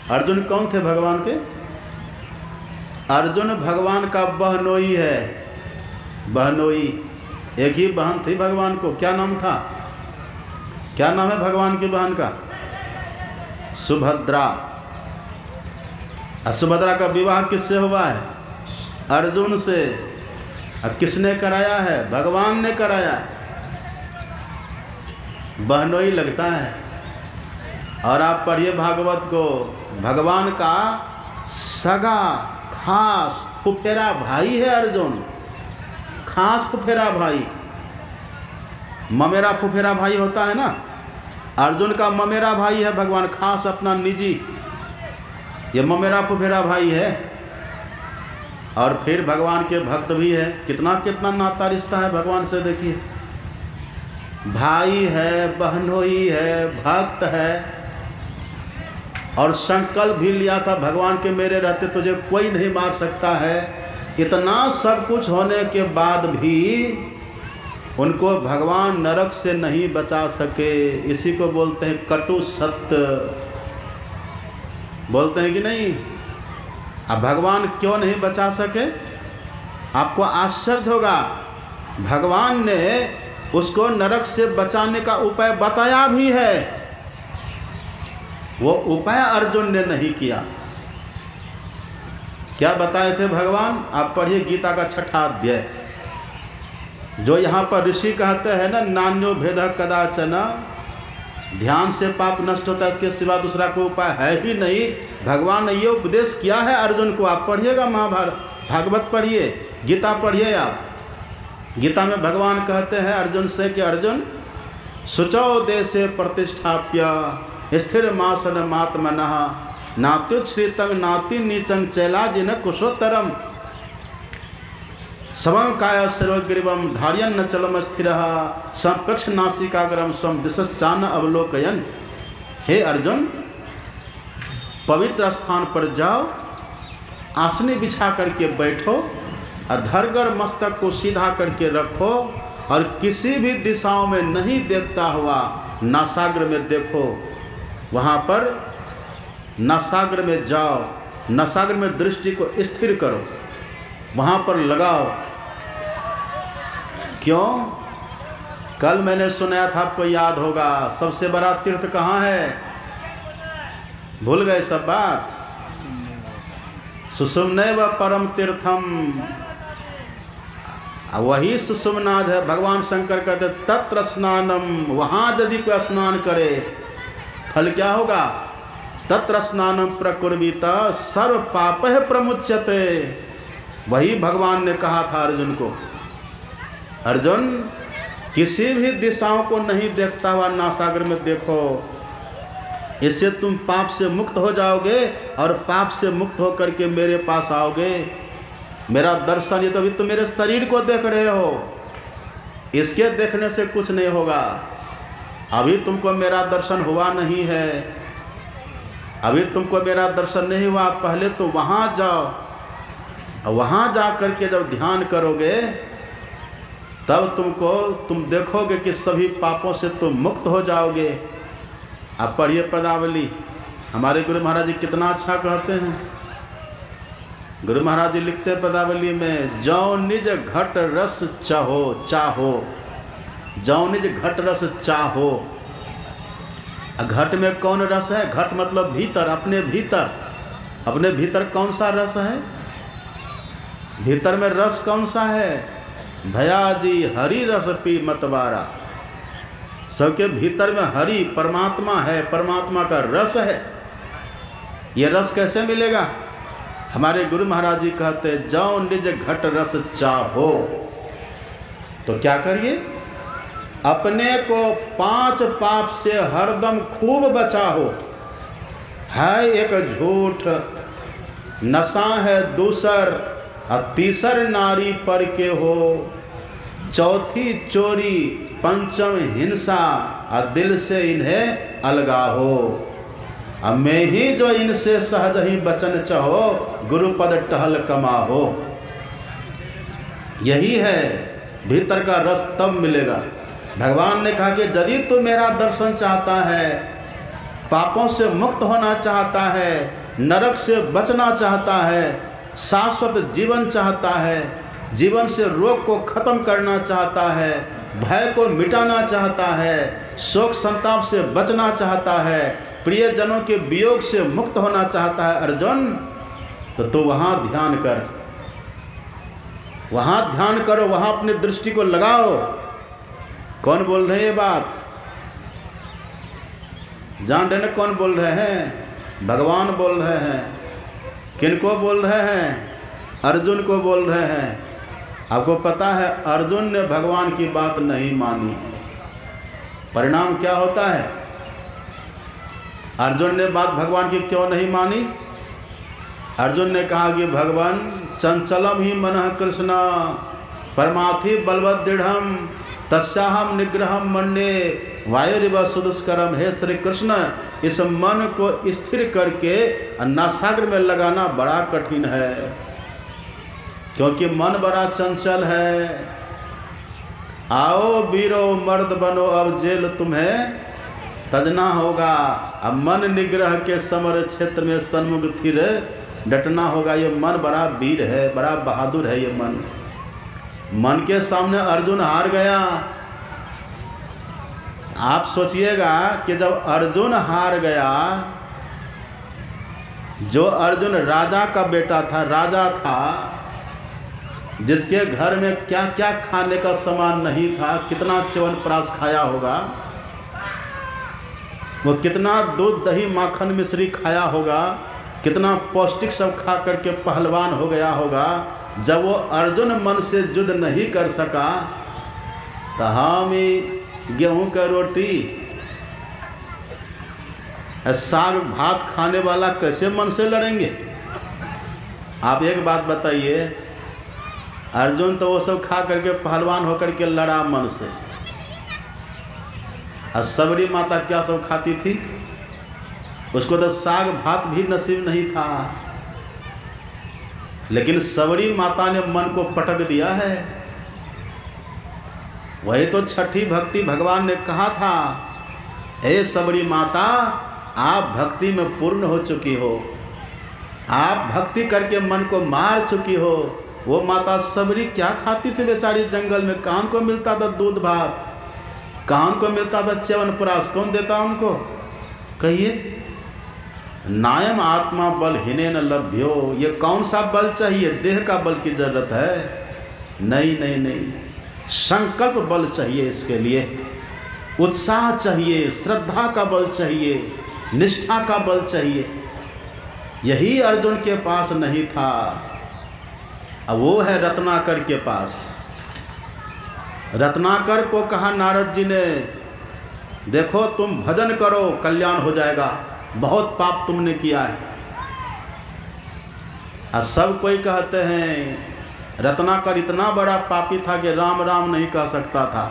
अर्जुन कौन थे भगवान के? अर्जुन भगवान का बहनोई है। बहनोई, एक ही बहन थी भगवान को। क्या नाम था? क्या नाम है भगवान की बहन का? सुभद्रा। सुभद्रा का विवाह किससे हुआ है? अर्जुन से। अब किसने कराया है? भगवान ने कराया है। बहनोई लगता है। और आप पढ़िए भागवत को, भगवान का सगा खास फुफेरा भाई है अर्जुन, खास फुफेरा भाई। ममेरा फुफेरा भाई होता है ना, अर्जुन का ममेरा भाई है भगवान, खास अपना निजी, ये ममेरा फुफेरा भाई है। और फिर भगवान के भक्त भी है। कितना कितना नाता रिश्ता है भगवान से, देखिए। भाई है, बहनोई है, भक्त है। और संकल्प भी लिया था भगवान के, मेरे रहते तुझे कोई नहीं मार सकता है। इतना सब कुछ होने के बाद भी उनको भगवान नरक से नहीं बचा सके। इसी को बोलते हैं कटु सत्य, बोलते हैं कि नहीं? अब भगवान क्यों नहीं बचा सके? आपको आश्चर्य होगा, भगवान ने उसको नरक से बचाने का उपाय बताया भी है। वो उपाय अर्जुन ने नहीं किया। क्या बताए थे भगवान? आप पढ़िए गीता का 6वां अध्याय। जो यहाँ पर ऋषि कहते हैं ना नान्यो भेद कदाचन, ध्यान से पाप नष्ट होता है, इसके सिवा दूसरा कोई उपाय है ही नहीं। भगवान ने ये उपदेश किया है अर्जुन को। आप पढ़िएगा महाभारत, भागवत पढ़िए, गीता पढ़िए। आप गीता में भगवान कहते हैं अर्जुन से कि अर्जुन शुचौ देशे प्रतिष्ठाप्य स्थिर मासन मात्मनः नात्युच्छ्रितं नाति नीचं चैलाजिन कुशोत्तरम समं काय सर्वग्रीवम धार्यन् न चलम स्थिरः संप्रक्ष नासिकाग्रम स्वं दिशश्चान अवलोकयन्। हे अर्जुन, पवित्र स्थान पर जाओ, आसनी बिछा करके बैठो, अधरगर मस्तक को सीधा करके रखो और किसी भी दिशाओं में नहीं देखता हुआ नासाग्र में देखो। वहाँ पर नासाग्र में जाओ, नासाग्र में दृष्टि को स्थिर करो, वहाँ पर लगाओ। क्यों? कल मैंने सुनाया था, आपको याद होगा, सबसे बड़ा तीर्थ कहाँ है? भूल गए सब बात? सुषुम्नैव परम तीर्थम, वही सुषुम्नाद है। भगवान शंकर कहते तत्र स्नानम, वहाँ यदि कोई स्नान करे फल क्या होगा? तत्र स्नानम प्रकुर्वीत सर्व पापः प्रमुच्यते। वही भगवान ने कहा था अर्जुन को, अर्जुन किसी भी दिशाओं को नहीं देखता हुआ नासागर में देखो, इससे तुम पाप से मुक्त हो जाओगे और पाप से मुक्त होकर के मेरे पास आओगे। मेरा दर्शन, ये तो अभी तुम मेरे शरीर को देख रहे हो, इसके देखने से कुछ नहीं होगा। अभी तुमको मेरा दर्शन हुआ नहीं है, अभी तुमको मेरा दर्शन नहीं हुआ, पहले तो वहाँ जाओ, और वहाँ जा करके जब ध्यान करोगे तब तुम देखोगे कि सभी पापों से तुम मुक्त हो जाओगे। अब पढ़िए पदावली, हमारे गुरु महाराज जी कितना अच्छा कहते हैं। गुरु महाराज जी लिखते हैं पदावली में, जौ निज घट रस चाहो, जौ निज घट रस चाहो। घट में कौन रस है? घट मतलब भीतर, अपने भीतर। अपने भीतर कौन सा रस है? भीतर में रस कौन सा है? भया जी हरि रस पी मतवारा। सबके भीतर में हरि परमात्मा है, परमात्मा का रस है। ये रस कैसे मिलेगा? हमारे गुरु महाराज जी कहते, जौ निज घट रस चाहो। तो क्या करिए? अपने को 5 पाप से हरदम खूब बचाओ। है एक झूठ, नशा है दूसर, और तीसर नारी पर के हो, चौथी चोरी, पंचम हिंसा, और दिल से इन्हें अलगा हो। अब मैं ही जो इनसे सहज ही बचन चाहो, गुरुपद टहल कमाहो। यही है भीतर का रस, तब मिलेगा। भगवान ने कहा कि यदि तू मेरा दर्शन चाहता है, पापों से मुक्त होना चाहता है, नरक से बचना चाहता है, शाश्वत जीवन चाहता है, जीवन से रोग को खत्म करना चाहता है, भय को मिटाना चाहता है, शोक संताप से बचना चाहता है, प्रियजनों के वियोग से मुक्त होना चाहता है अर्जुन, तो तू वहाँ ध्यान कर, वहाँ ध्यान करो, वहाँ अपनी दृष्टि को लगाओ। कौन बोल रहे हैं ये बात? जान रहे हैं कौन बोल रहे हैं? भगवान बोल रहे हैं। किनको बोल रहे हैं? अर्जुन को बोल रहे हैं। आपको पता है अर्जुन ने भगवान की बात नहीं मानी, परिणाम क्या होता है? अर्जुन ने बात भगवान की क्यों नहीं मानी? अर्जुन ने कहा कि भगवान चंचलम ही मनः कृष्ण परमार्थी बलवत दृढ़म तस्याहम निग्रहम मन्ये वायुरिव सुदुष्करम। हे श्री कृष्ण, इस मन को स्थिर करके अन्नासागर में लगाना बड़ा कठिन है, क्योंकि मन बड़ा चंचल है। आओ वीरो मर्द बनो, अब जेल तुम्हें तजना होगा। अब मन निग्रह के समर क्षेत्र में सन्मुख स्थिर डटना होगा। ये मन बड़ा वीर है, बड़ा बहादुर है। ये मन के सामने अर्जुन हार गया। आप सोचिएगा कि जब अर्जुन हार गया, जो अर्जुन राजा का बेटा था, राजा था, जिसके घर में क्या क्या खाने का सामान नहीं था, कितना च्यवनप्राश खाया होगा, वो कितना दूध दही माखन मिश्री खाया होगा, कितना पौष्टिक सब खा करके पहलवान हो गया होगा। जब वो अर्जुन मन से युद्ध नहीं कर सका, तो हम गेहूं का रोटी साग भात खाने वाला कैसे मन से लड़ेंगे? आप एक बात बताइए, अर्जुन तो वो सब खा करके पहलवान होकर के लड़ा मन से, और सबरी माता क्या सब खाती थी? उसको तो साग भात भी नसीब नहीं था, लेकिन सबरी माता ने मन को पटक दिया है। वही तो छठी भक्ति भगवान ने कहा था, हे सबरी माता, आप भक्ति में पूर्ण हो चुकी हो, आप भक्ति करके मन को मार चुकी हो। वो माता सबरी क्या खाती थी बेचारी जंगल में? कान को मिलता था दूध भात, कान को मिलता था च्यवनप्राश, कौन देता उनको? कहिए, नायम आत्मा बल हिने न लभ्यो। ये कौन सा बल चाहिए? देह का बल की जरूरत है? नहीं नहीं नहीं, संकल्प बल चाहिए। इसके लिए उत्साह चाहिए, श्रद्धा का बल चाहिए, निष्ठा का बल चाहिए। यही अर्जुन के पास नहीं था, अब वो है रत्नाकर के पास। रत्नाकर को कहा नारद जी ने, देखो तुम भजन करो कल्याण हो जाएगा, बहुत पाप तुमने किया है। और सब कोई कहते हैं रत्नाकर इतना बड़ा पापी था कि राम राम नहीं कह सकता था।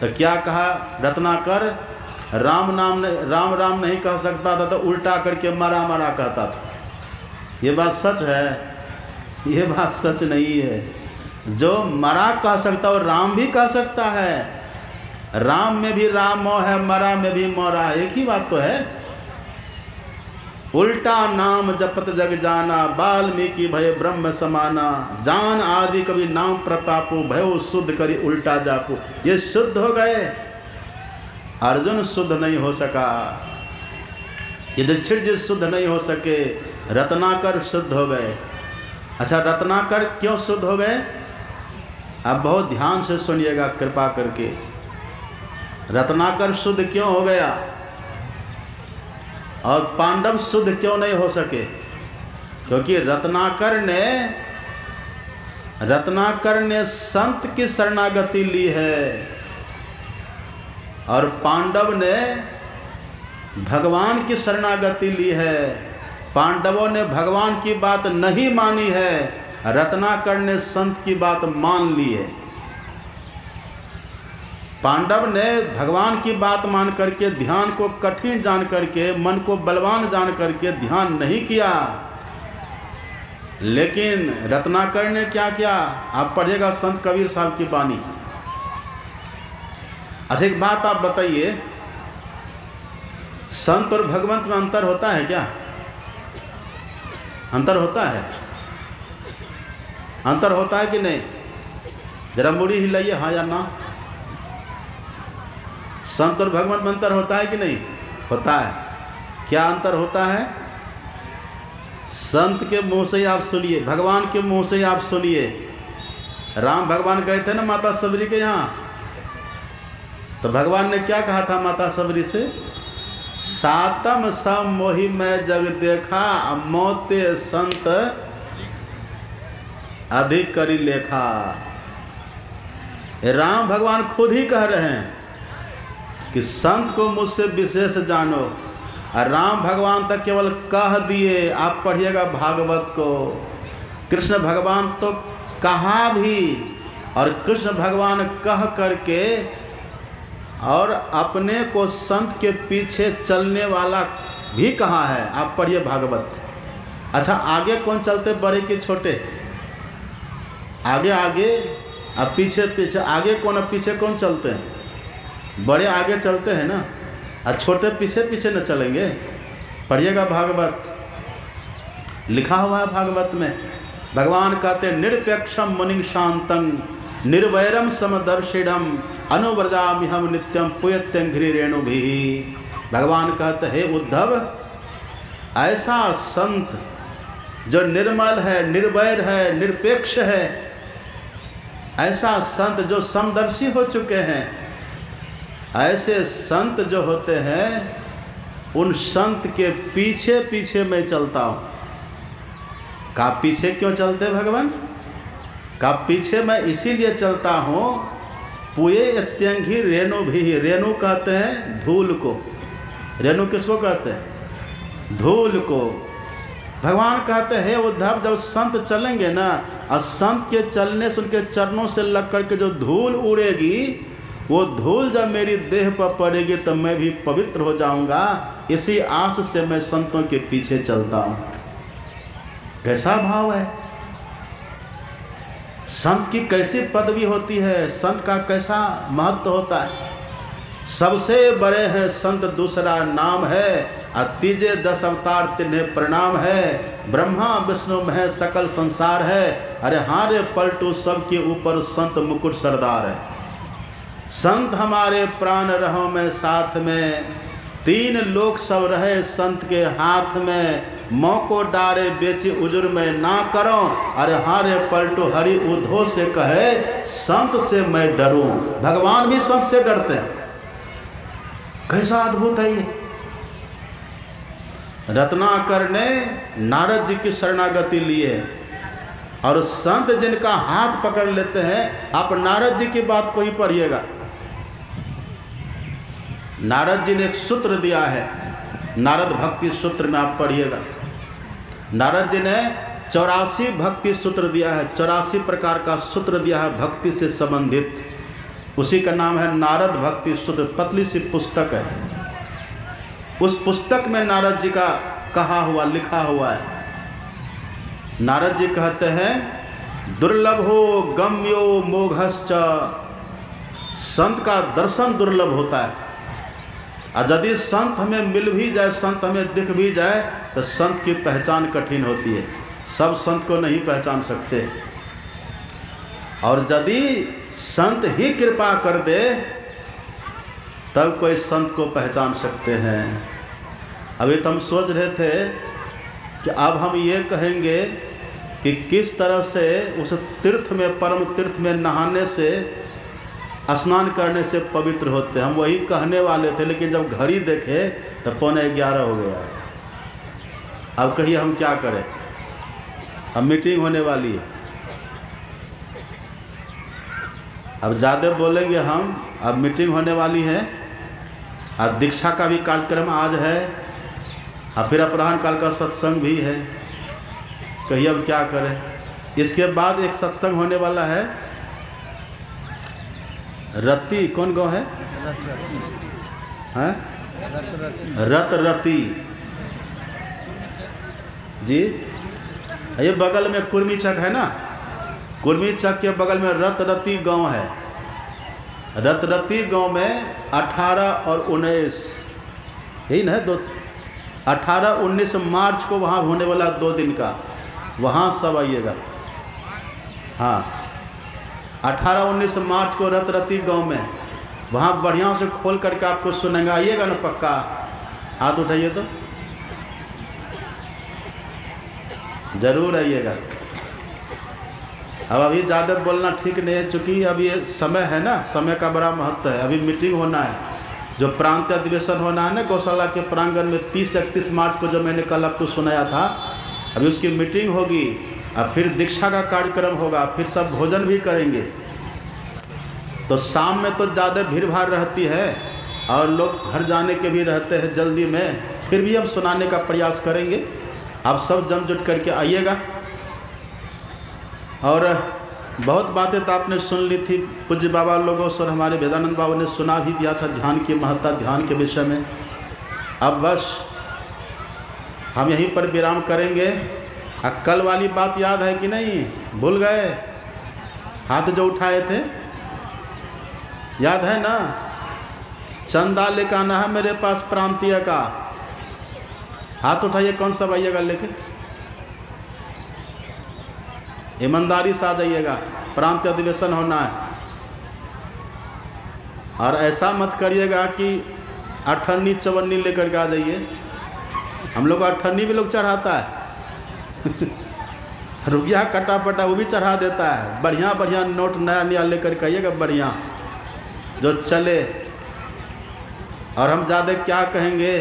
तो क्या कहा रत्नाकर, राम राम नहीं कह सकता था तो उल्टा करके मरा मरा कहता था। ये बात सच है? ये बात सच नहीं है। जो मरा कह सकता है राम भी कह सकता है। राम में भी राम है, मरा में भी मोरा, एक ही बात तो है। उल्टा नाम जपत जग जाना, वाल्मीकि भय ब्रह्म समाना, जान आदि कभी नाम प्रतापो, भयो शुद्ध करी उल्टा जापो। ये शुद्ध हो गए, अर्जुन शुद्ध नहीं हो सका, युधिष्ठिर जी शुद्ध नहीं हो सके, रत्नाकर शुद्ध हो गए। अच्छा, रत्नाकर क्यों शुद्ध हो गए? अब बहुत ध्यान से सुनिएगा कृपा करके। रत्नाकर शुद्ध क्यों हो गया और पांडव शुद्ध क्यों नहीं हो सके? क्योंकि रत्नाकर ने संत की शरणागति ली है और पांडव ने भगवान की शरणागति ली है। पांडवों ने भगवान की बात नहीं मानी है, रत्नाकर ने संत की बात मान ली है। पांडव ने भगवान की बात मान करके, ध्यान को कठिन जान करके, मन को बलवान जान करके ध्यान नहीं किया, लेकिन रत्नाकर ने क्या किया? आप पढ़िएगा संत कबीर साहब की वाणी। अच्छा, एक बात आप बताइए, संत और भगवंत में अंतर होता है क्या? अंतर होता है? अंतर होता है कि नहीं? जरा मुड़ी हिलाइए, हाँ या ना। संत और भगवंत में अंतर होता है कि नहीं? होता है। क्या अंतर होता है? संत के मुंह से ही आप सुनिए, भगवान के मुंह से ही आप सुनिए। राम भगवान गए थे ना माता सबरी के यहाँ, तो भगवान ने क्या कहा था माता सबरी से? सातम सम मोहि मैं जग देखा, मोते संत अधिक करी लेखा। राम भगवान खुद ही कह रहे हैं कि संत को मुझसे विशेष जानो, और राम भगवान तक केवल कह दिए। आप पढ़िएगा भागवत को, कृष्ण भगवान तो कहा भी, और कृष्ण भगवान कह करके और अपने को संत के पीछे चलने वाला भी कहा है। आप पढ़िए भागवत। अच्छा, आगे कौन चलते, बड़े कि छोटे? आगे आगे, अब पीछे पीछे। आगे कौन, अब पीछे कौन चलते हैं? बड़े आगे चलते हैं ना, और छोटे पीछे पीछे न चलेंगे। पढ़िएगा भागवत, लिखा हुआ है भागवत में। भगवान कहते निरपेक्षम मुनि शांतं, निर्वैरम समदर्शिणम, अनुव्रजामि हम नित्यम पुयत्यंघ्रि रेणु भी। भगवान कहते हे उद्धव, ऐसा संत जो निर्मल है, निर्वैर है, निरपेक्ष है, ऐसा संत जो समदर्शी हो चुके हैं, ऐसे संत जो होते हैं, उन संत के पीछे पीछे मैं चलता हूँ। का पीछे क्यों चलते भगवान? का पीछे मैं इसीलिए चलता हूँ, पुए अत्यंगी रेणु भी। रेणु कहते हैं धूल को। रेणु किसको कहते हैं? धूल को। भगवान कहते हैं उद्धव, जब संत चलेंगे ना, और संत के चलने से उनके चरणों से लग करके जो धूल उड़ेगी, वो धूल जब मेरी देह पर पड़ेगी तो मैं भी पवित्र हो जाऊंगा। इसी आस से मैं संतों के पीछे चलता हूँ। कैसा भाव है? संत की कैसी पदवी होती है, संत का कैसा महत्व होता है। सबसे बड़े हैं संत दूसरा नाम है, तीजे 10 अवतार तिन्हें प्रणाम है। ब्रह्मा विष्णु में सकल संसार है, अरे हारे पलटू सबके ऊपर संत मुकुट सरदार है। संत हमारे प्राण रहो में साथ में, 3 लोक सब रहे संत के हाथ में। मौको डारे बेची उजुर में ना करो, अरे हारे पलटू हरि उद्धव से कहे संत से मैं डरूं। भगवान भी संत से डरते हैं। कैसा अद्भुत है ये। रत्नाकर ने नारद जी की शरणागति ली है, और संत जिनका हाथ पकड़ लेते हैं। आप नारद जी की बात को ही पढ़िएगा। नारद जी ने एक सूत्र दिया है, नारद भक्ति सूत्र में आप पढ़िएगा। नारद जी ने 84 भक्ति सूत्र दिया है, 84 प्रकार का सूत्र दिया है भक्ति से संबंधित। उसी का नाम है नारद भक्ति सूत्र, पतली सी पुस्तक है। उस पुस्तक में नारद जी का कहा हुआ लिखा हुआ है। नारद जी कहते हैं दुर्लभो गम्यो मोघश्च, संत का दर्शन दुर्लभ होता है। और यदि संत हमें मिल भी जाए, संत हमें दिख भी जाए, तो संत की पहचान कठिन होती है। सब संत को नहीं पहचान सकते। और यदि संत ही कृपा कर दे तब कोई संत को पहचान सकते हैं। अभी तो हम सोच रहे थे कि अब हम ये कहेंगे कि किस तरह से उस तीर्थ में, परम तीर्थ में नहाने से, स्नान करने से पवित्र होते। हम वही कहने वाले थे, लेकिन जब घड़ी देखे तो 11:15 हो गया। अब कहिए हम क्या करें। अब मीटिंग होने वाली है, अब ज़्यादा बोलेंगे हम। अब मीटिंग होने वाली है, अब दीक्षा का भी कार्यक्रम आज है, और फिर अपराह्न काल का सत्संग भी है। कहिए अब क्या करें। इसके बाद एक सत्संग होने वाला है, रति, कौन गाँव है? रति जी। ये बगल में कुर्मी चक है ना, कुर्मी चक के बगल में रति गांव है। रति गांव में 18 और 19, यही ना, 18-19 मार्च को वहाँ होने वाला 2 दिन का, वहाँ सब आइएगा। हाँ, 18-19 मार्च को रति गांव में, वहाँ बढ़िया से खोल करके आपको सुनेंगे। आइएगा ना पक्का? हाथ उठाइए तो, ज़रूर आइएगा। अब अभी ज़्यादा बोलना ठीक नहीं है, चूँकि अब ये समय है ना, समय का बड़ा महत्व है। अभी मीटिंग होना है, जो प्रांत अधिवेशन होना है ना गौशाला के प्रांगण में 30-31 मार्च को, जो मैंने कल आपको सुनाया था। अभी उसकी मीटिंग होगी, और फिर दीक्षा का कार्यक्रम होगा, फिर सब भोजन भी करेंगे। तो शाम में तो ज़्यादा भीड़ भाड़ रहती है, और लोग घर जाने के भी रहते हैं जल्दी में। फिर भी हम सुनाने का प्रयास करेंगे। आप सब जम जुट करके आइएगा। और बहुत बातें तो आपने सुन ली थी पूज्य बाबा लोगों से, और हमारे वेदानंद बाबा ने सुना भी दिया था ध्यान की महत्ता, ध्यान के विषय में। अब बस हम यहीं पर विराम करेंगे। कल वाली बात याद है कि नहीं? भूल गए? हाथ जो उठाए थे याद है ना? चंदा लेकर आना है मेरे पास प्रांतीय का। हाथ उठाइए, कौन सा आइएगा लेके? ईमानदारी से आ जाइएगा, प्रांत अधिवेशन होना है। और ऐसा मत करिएगा कि 58-54 लेकर के आ जाइए। हम लोग 58 भी लोग चढ़ाता है रुपया कटा पटा वो भी चढ़ा देता है। बढ़िया बढ़िया नोट नया नया लेकर के आइएगा, बढ़िया जो चले। और हम ज़्यादा क्या कहेंगे,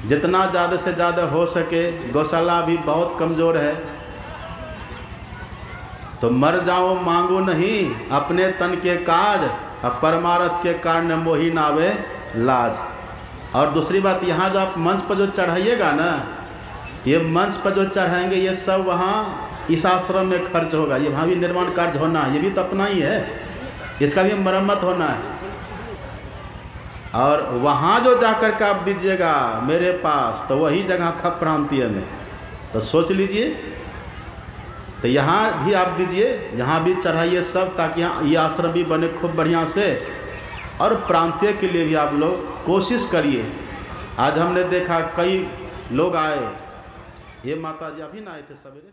जितना ज़्यादा से ज़्यादा हो सके। गौशाला भी बहुत कमज़ोर है, तो मर जाओ मांगो नहीं, अपने तन के काज, और परमारथ के कारण मोहि नावे लाज। और दूसरी बात, यहाँ जो आप मंच पर जो चढ़ाइएगा ना, ये मंच पर जो चढ़ाएंगे ये सब वहाँ इस आश्रम में खर्च होगा। ये वहाँ भी निर्माण कार्य होना है, ये भी तो अपना ही है, इसका भी मरम्मत होना है। और वहाँ जो जाकर के आप दीजिएगा मेरे पास, तो वही जगह खप प्रांतीय में, तो सोच लीजिए। तो यहाँ भी आप दीजिए, यहाँ भी चढ़ाइए सब, ताकि यहाँ ये आश्रम भी बने खूब बढ़िया से। और प्रांतीय के लिए भी आप लोग कोशिश करिए। आज हमने देखा कई लोग आए, ये माता जी अभी ना आए थे सवेरे।